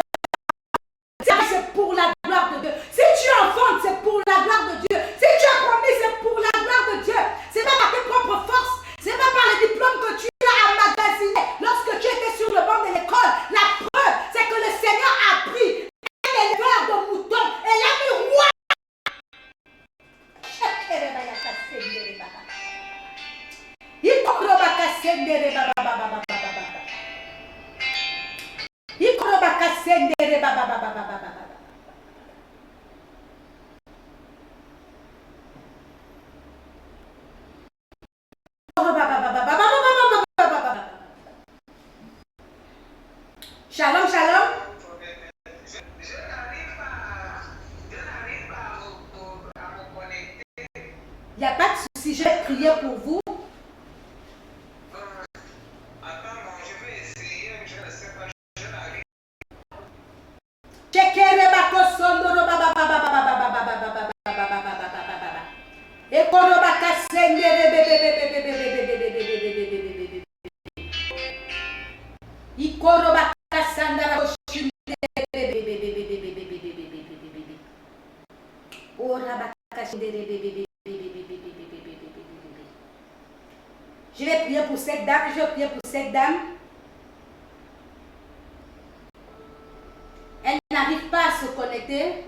Dieu. C'est pour la gloire de Dieu. Si tu enfantes, c'est pour la gloire de Dieu. Si tu as promis, c'est pour la gloire de Dieu. C'est pas par tes propres forces. C'est pas par les diplômes que tu as emmagasinés lorsque tu étais sur le banc de l'école. La preuve, c'est que le Seigneur a pris un éleveur de moutons et l'a mis roi. Shalom, shalom. Je n'arrive pas à me connecter. Il n'y a pas de souci, je vais prier pour vous. Attends, je vais essayer, je ne sais pas, je n'arrive Checker Je vais prier pour cette dame, je vais prier pour cette dame. Elle n'arrive pas à se connecter.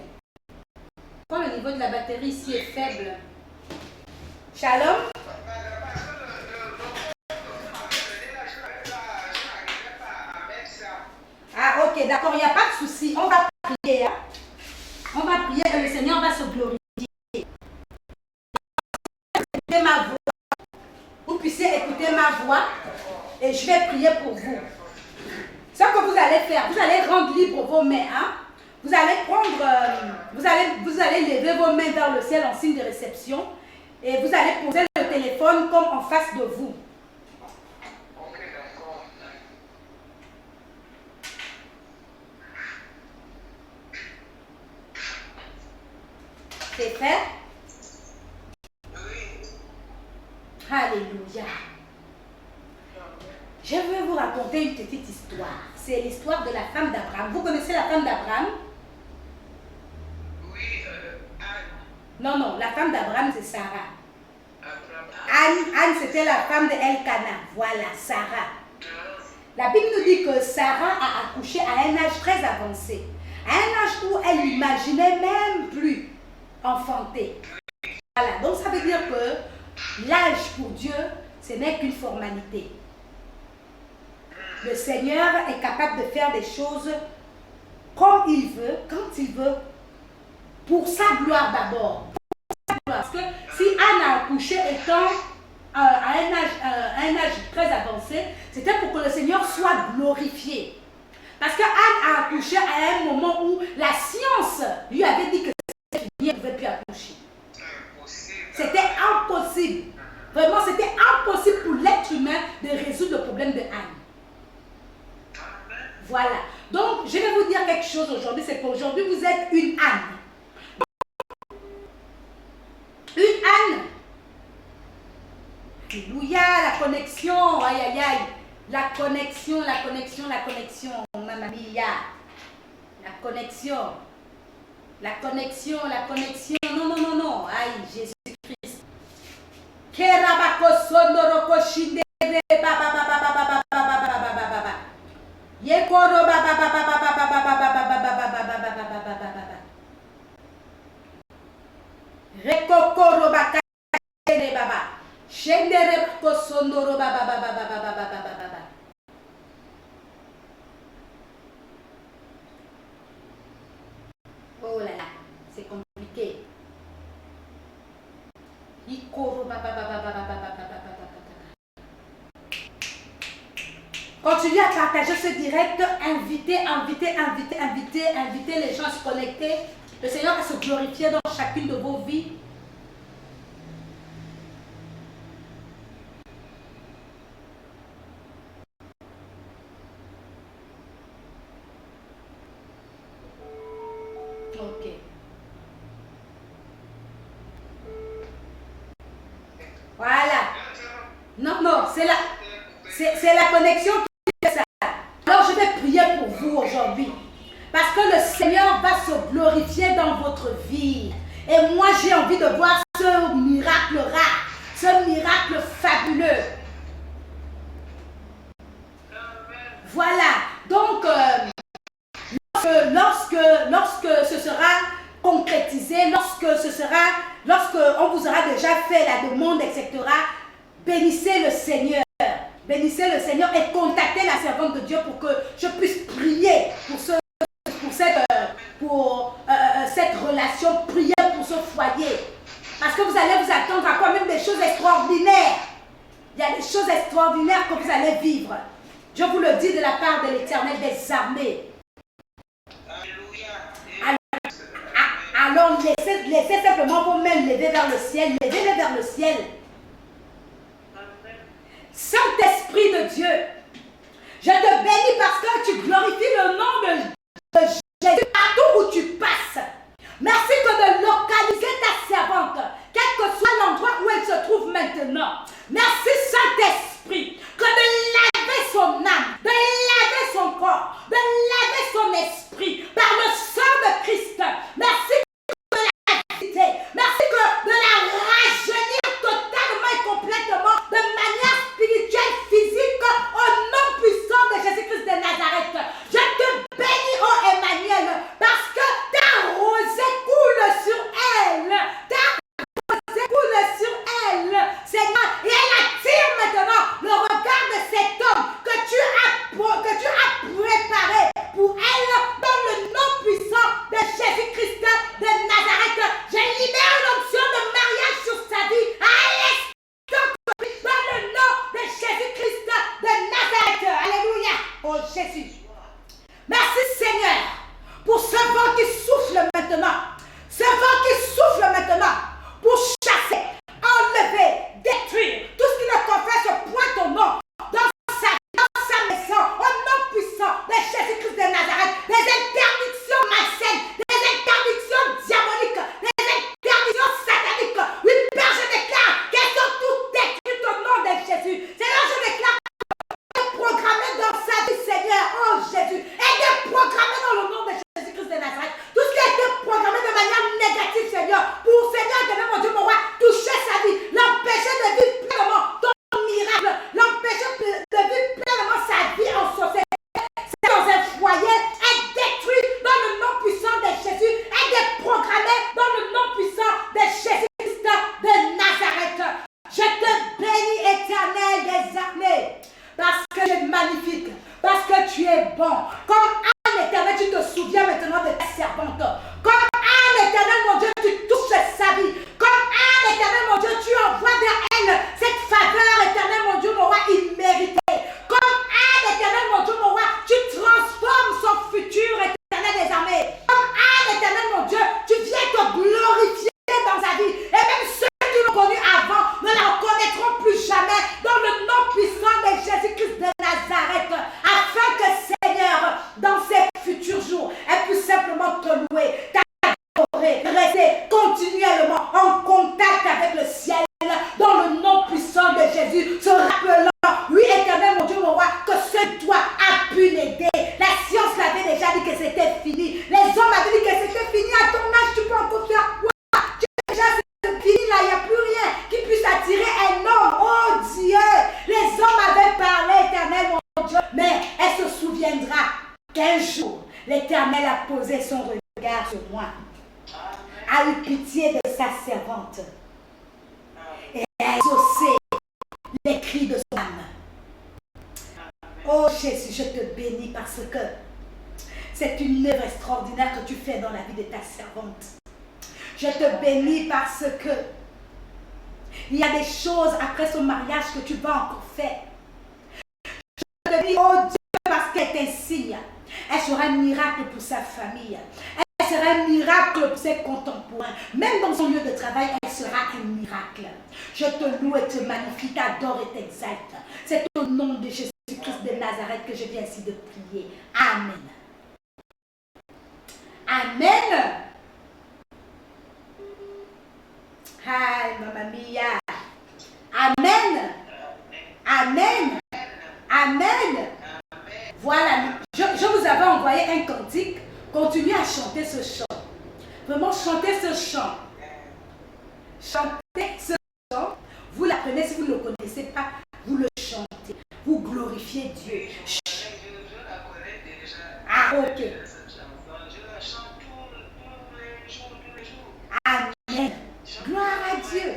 Quand le niveau de la batterie ici est faible. Shalom. Ah ok, d'accord, il n'y a pas de souci. On va prier. Hein? On va prier et le Seigneur va se glorifier. Écoutez ma voix. Vous puissiez écouter ma voix et je vais prier pour vous. Ce que vous allez faire, vous allez rendre libre vos mains. Hein? Vous allez prendre, vous allez lever vos mains vers le ciel en signe de réception et vous allez poser le téléphone comme en face de vous. C'est fait? Oui. Alléluia. Je vais vous raconter une petite histoire. C'est l'histoire de la femme d'Abraham. Vous connaissez la femme d'Abraham? Oui, Anne. Non, la femme d'Abraham, c'est Sarah. Abraham. Anne, c'était la femme de Elkana. Voilà, Sarah. La Bible nous dit que Sarah a accouché à un âge très avancé. À un âge où elle n'imaginait même plus enfanter. Voilà, donc ça veut dire que l'âge pour Dieu, ce n'est qu'une formalité. Le Seigneur est capable de faire des choses comme il veut, quand il veut, pour sa gloire d'abord. Parce que si Anne a accouché étant à un âge très avancé, c'était pour que le Seigneur soit glorifié. Parce que Anne a accouché à un moment où la science lui avait dit que elle ne pouvait plus accoucher. C'était impossible. Vraiment, c'était impossible pour l'être humain de résoudre le problème de Anne. Voilà. Donc, je vais vous dire quelque chose aujourd'hui. C'est qu'aujourd'hui, vous êtes une Anne. Une Anne. Alléluia, la connexion. Aïe, aïe, aïe. La connexion. Mamma mia. La connexion. Non. Aïe, Jésus-Christ. Oh là là, c'est compliqué. Continuez à partager ce direct, invitez les gens à se connecter. Le Seigneur va se glorifier dans chacune de vos vies. Ok. Voilà. Non, c'est la connexion qui fait ça. Alors je vais prier pour vous aujourd'hui. Parce que le Seigneur va se glorifier dans votre vie. Et moi j'ai envie de voir ce miracle rare, ce miracle fabuleux. Voilà. Donc, lorsque ce sera concrétisé, lorsque on vous aura déjà fait la demande, etc., bénissez le Seigneur. Bénissez le Seigneur et contactez la servante de Dieu pour que je puisse prier pour cette relation, prier pour ce foyer. Parce que vous allez vous attendre à quoi? Même des choses extraordinaires. Il y a des choses extraordinaires que vous allez vivre. Je vous le dis de la part de l'Éternel des armées. Alors laissez simplement vos mains levées vers le ciel. Levez-les vers le ciel. Saint-Esprit de Dieu, je te bénis parce que tu glorifies le nom de Jésus partout où tu passes. Merci de localiser ta servante, quel que soit l'endroit où elle se trouve maintenant. Merci Saint-Esprit, que de laver son âme, de laver son corps, de laver son esprit par le sang de Christ. Merci de la visiter. Merci de la rajeunir totalement et complètement de manière spirituelle. Oh Jésus. Merci Seigneur pour ce vent qui souffle maintenant. Ce vent qui souffle maintenant pour chasser, enlever, détruire tout ce qui ne confesse point ton nom dans sa maison, au nom puissant de Jésus-Christ de Nazareth. Des interdictions malsaines, des interdictions diaboliques, des interdictions sataniques. Oui, Père, je déclare qu'elles sont toutes détruites au nom de Jésus. Seigneur, je déclare programmé dans sa vie, Seigneur, oh Jésus, et de programmer dans le nom de Jésus-Christ de Nazareth, tout ce qui a été programmé de manière négative, Seigneur, pour Seigneur, éternel, mon Dieu, mon roi, toucher sa vie, l'empêcher de vivre pleinement ton miracle, l'empêcher de vivre pleinement sa vie en société, dans un foyer, est détruit dans le nom puissant de Jésus, est déprogrammé dans le nom puissant de Jésus-Christ de Nazareth. Je te bénis, éternel des armées, parce que tu es magnifique, parce que tu es bon. Comme âme éternelle, tu te souviens maintenant de ta servante. Comme âme éternelle, mon Dieu, tu touches sa vie. Comme âme éternelle, mon Dieu, tu envoies vers elle cette faveur éternelle, mon Dieu, mon roi, imméritée. Comme âme éternelle, mon Dieu, mon roi, tu transformes son futur éternel des armées. Comme âme éternelle, mon Dieu, tu viens te glorifier dans sa vie. Et même ceux qui l'ont connu avant ne la reconnaîtront plus jamais dans le nom puissant de Jésus-Christ de Nazareth, afin que Seigneur, dans ses futurs jours, elle puisse simplement te louer, t'adorer, rester continuellement en contact avec le ciel, dans le nom puissant de Jésus, se rappelant, oui éternel mon Dieu mon roi, que seul toi a pu l'aider. La science l'avait déjà dit que c'était fini, les hommes avaient dit que c'était fini. À ton âge tu peux encore faire quoi? Déjà c'est fini là, il n'y a plus rien qui puisse attirer un homme. Oh Dieu, les hommes avaient parlé, éternel mon Dieu, mais elle se souviendra qu'un jour l'Éternel a posé son regard sur moi, a eu pitié de sa servante et a exaucé les cris de son âme. Oh Jésus, je te bénis parce que c'est une œuvre extraordinaire que tu fais dans la vie de ta servante. Je te bénis parce que il y a des choses après son mariage que tu vas encore faire. Je te bénis, oh Dieu, parce qu'elle est un signe. Elle sera un miracle pour sa famille. Elle sera un miracle pour ses contemporains. Même dans son lieu de travail, elle sera un miracle. Je te loue et te magnifie, t'adore et t'exalte. C'est au nom de Jésus-Christ de Nazareth que je viens ainsi de prier. Amen. Amen. Hi, Mamma Mia. Amen. Amen. Amen. Voilà, je vous avais envoyé un cantique. Continuez à chanter ce chant. Vraiment, chantez ce chant. Chantez ce chant. Vous l'apprenez, si vous ne le connaissez pas, vous le chantez. Vous glorifiez Dieu. Je la connais déjà. Ah, ok. Je la chante tous les jours. Amen. Gloire à Dieu.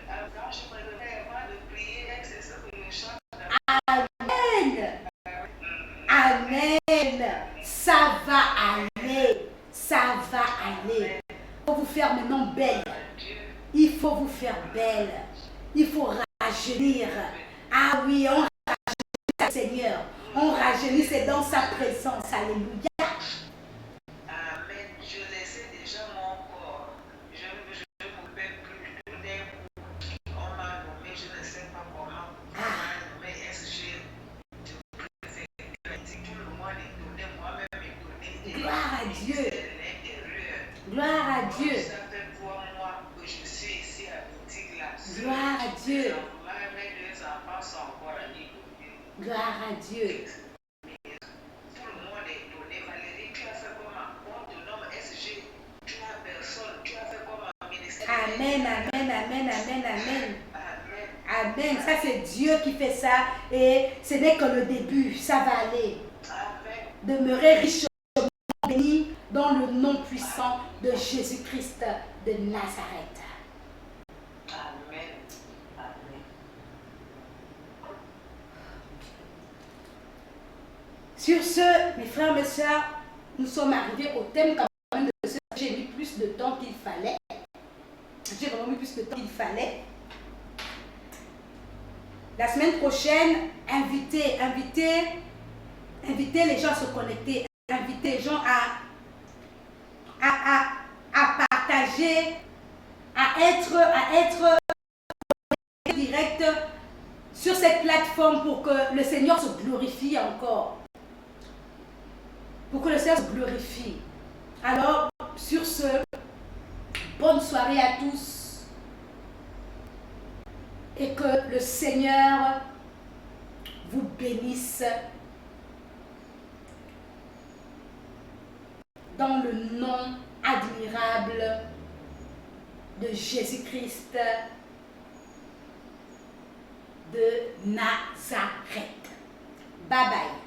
Quand je me réveille avant de prier, c'est ça que je chante. Amen. Amen. Ça va aller. Ça va aller. Il faut vous faire maintenant belle. Il faut vous faire belle. Il faut rajeunir. Ah oui, on rajeunit, Seigneur. On rajeunit, c'est dans sa présence. Alléluia. Amen. Je laissais déjà mon corps. Je ne me rappelle plus d'un coup. On m'a nommé, je ne sais pas comment. On m'a nommé SG. Tout le monde est donné, moi-même est donné. Gloire à Dieu. L'intérieur. Gloire à Dieu. Ça fait 3 mois que je suis ici à boutique là. Gloire à Dieu. Mes 2 enfants sont encore à l'île. Gloire à Dieu. Tout le monde est donné. Valérie, tu as fait comment? On te nomme SG. Tu as personne. Tu as fait comment? Ministère. Amen, amen, amen, amen, amen. Amen. Amen. Ça, c'est Dieu qui fait ça. Et ce n'est que le début. Ça va aller. Amen. Demeurez richement bénis dans le nom puissant de Jésus-Christ de Nazareth. Amen. Amen. Sur ce, mes frères, mes sœurs, nous sommes arrivés au thème quand même de ce. J'ai mis plus de temps qu'il fallait. J'ai vraiment mis plus de temps qu'il fallait. La semaine prochaine, invitez inviter les gens à se connecter, inviter les gens à partager, à être direct sur cette plateforme pour que le Seigneur se glorifie encore. Pour que le Seigneur se glorifie. Alors, sur ce, bonne soirée à tous. Et que le Seigneur vous bénisse dans le nom admirable de Jésus-Christ de Nazareth. Bye bye.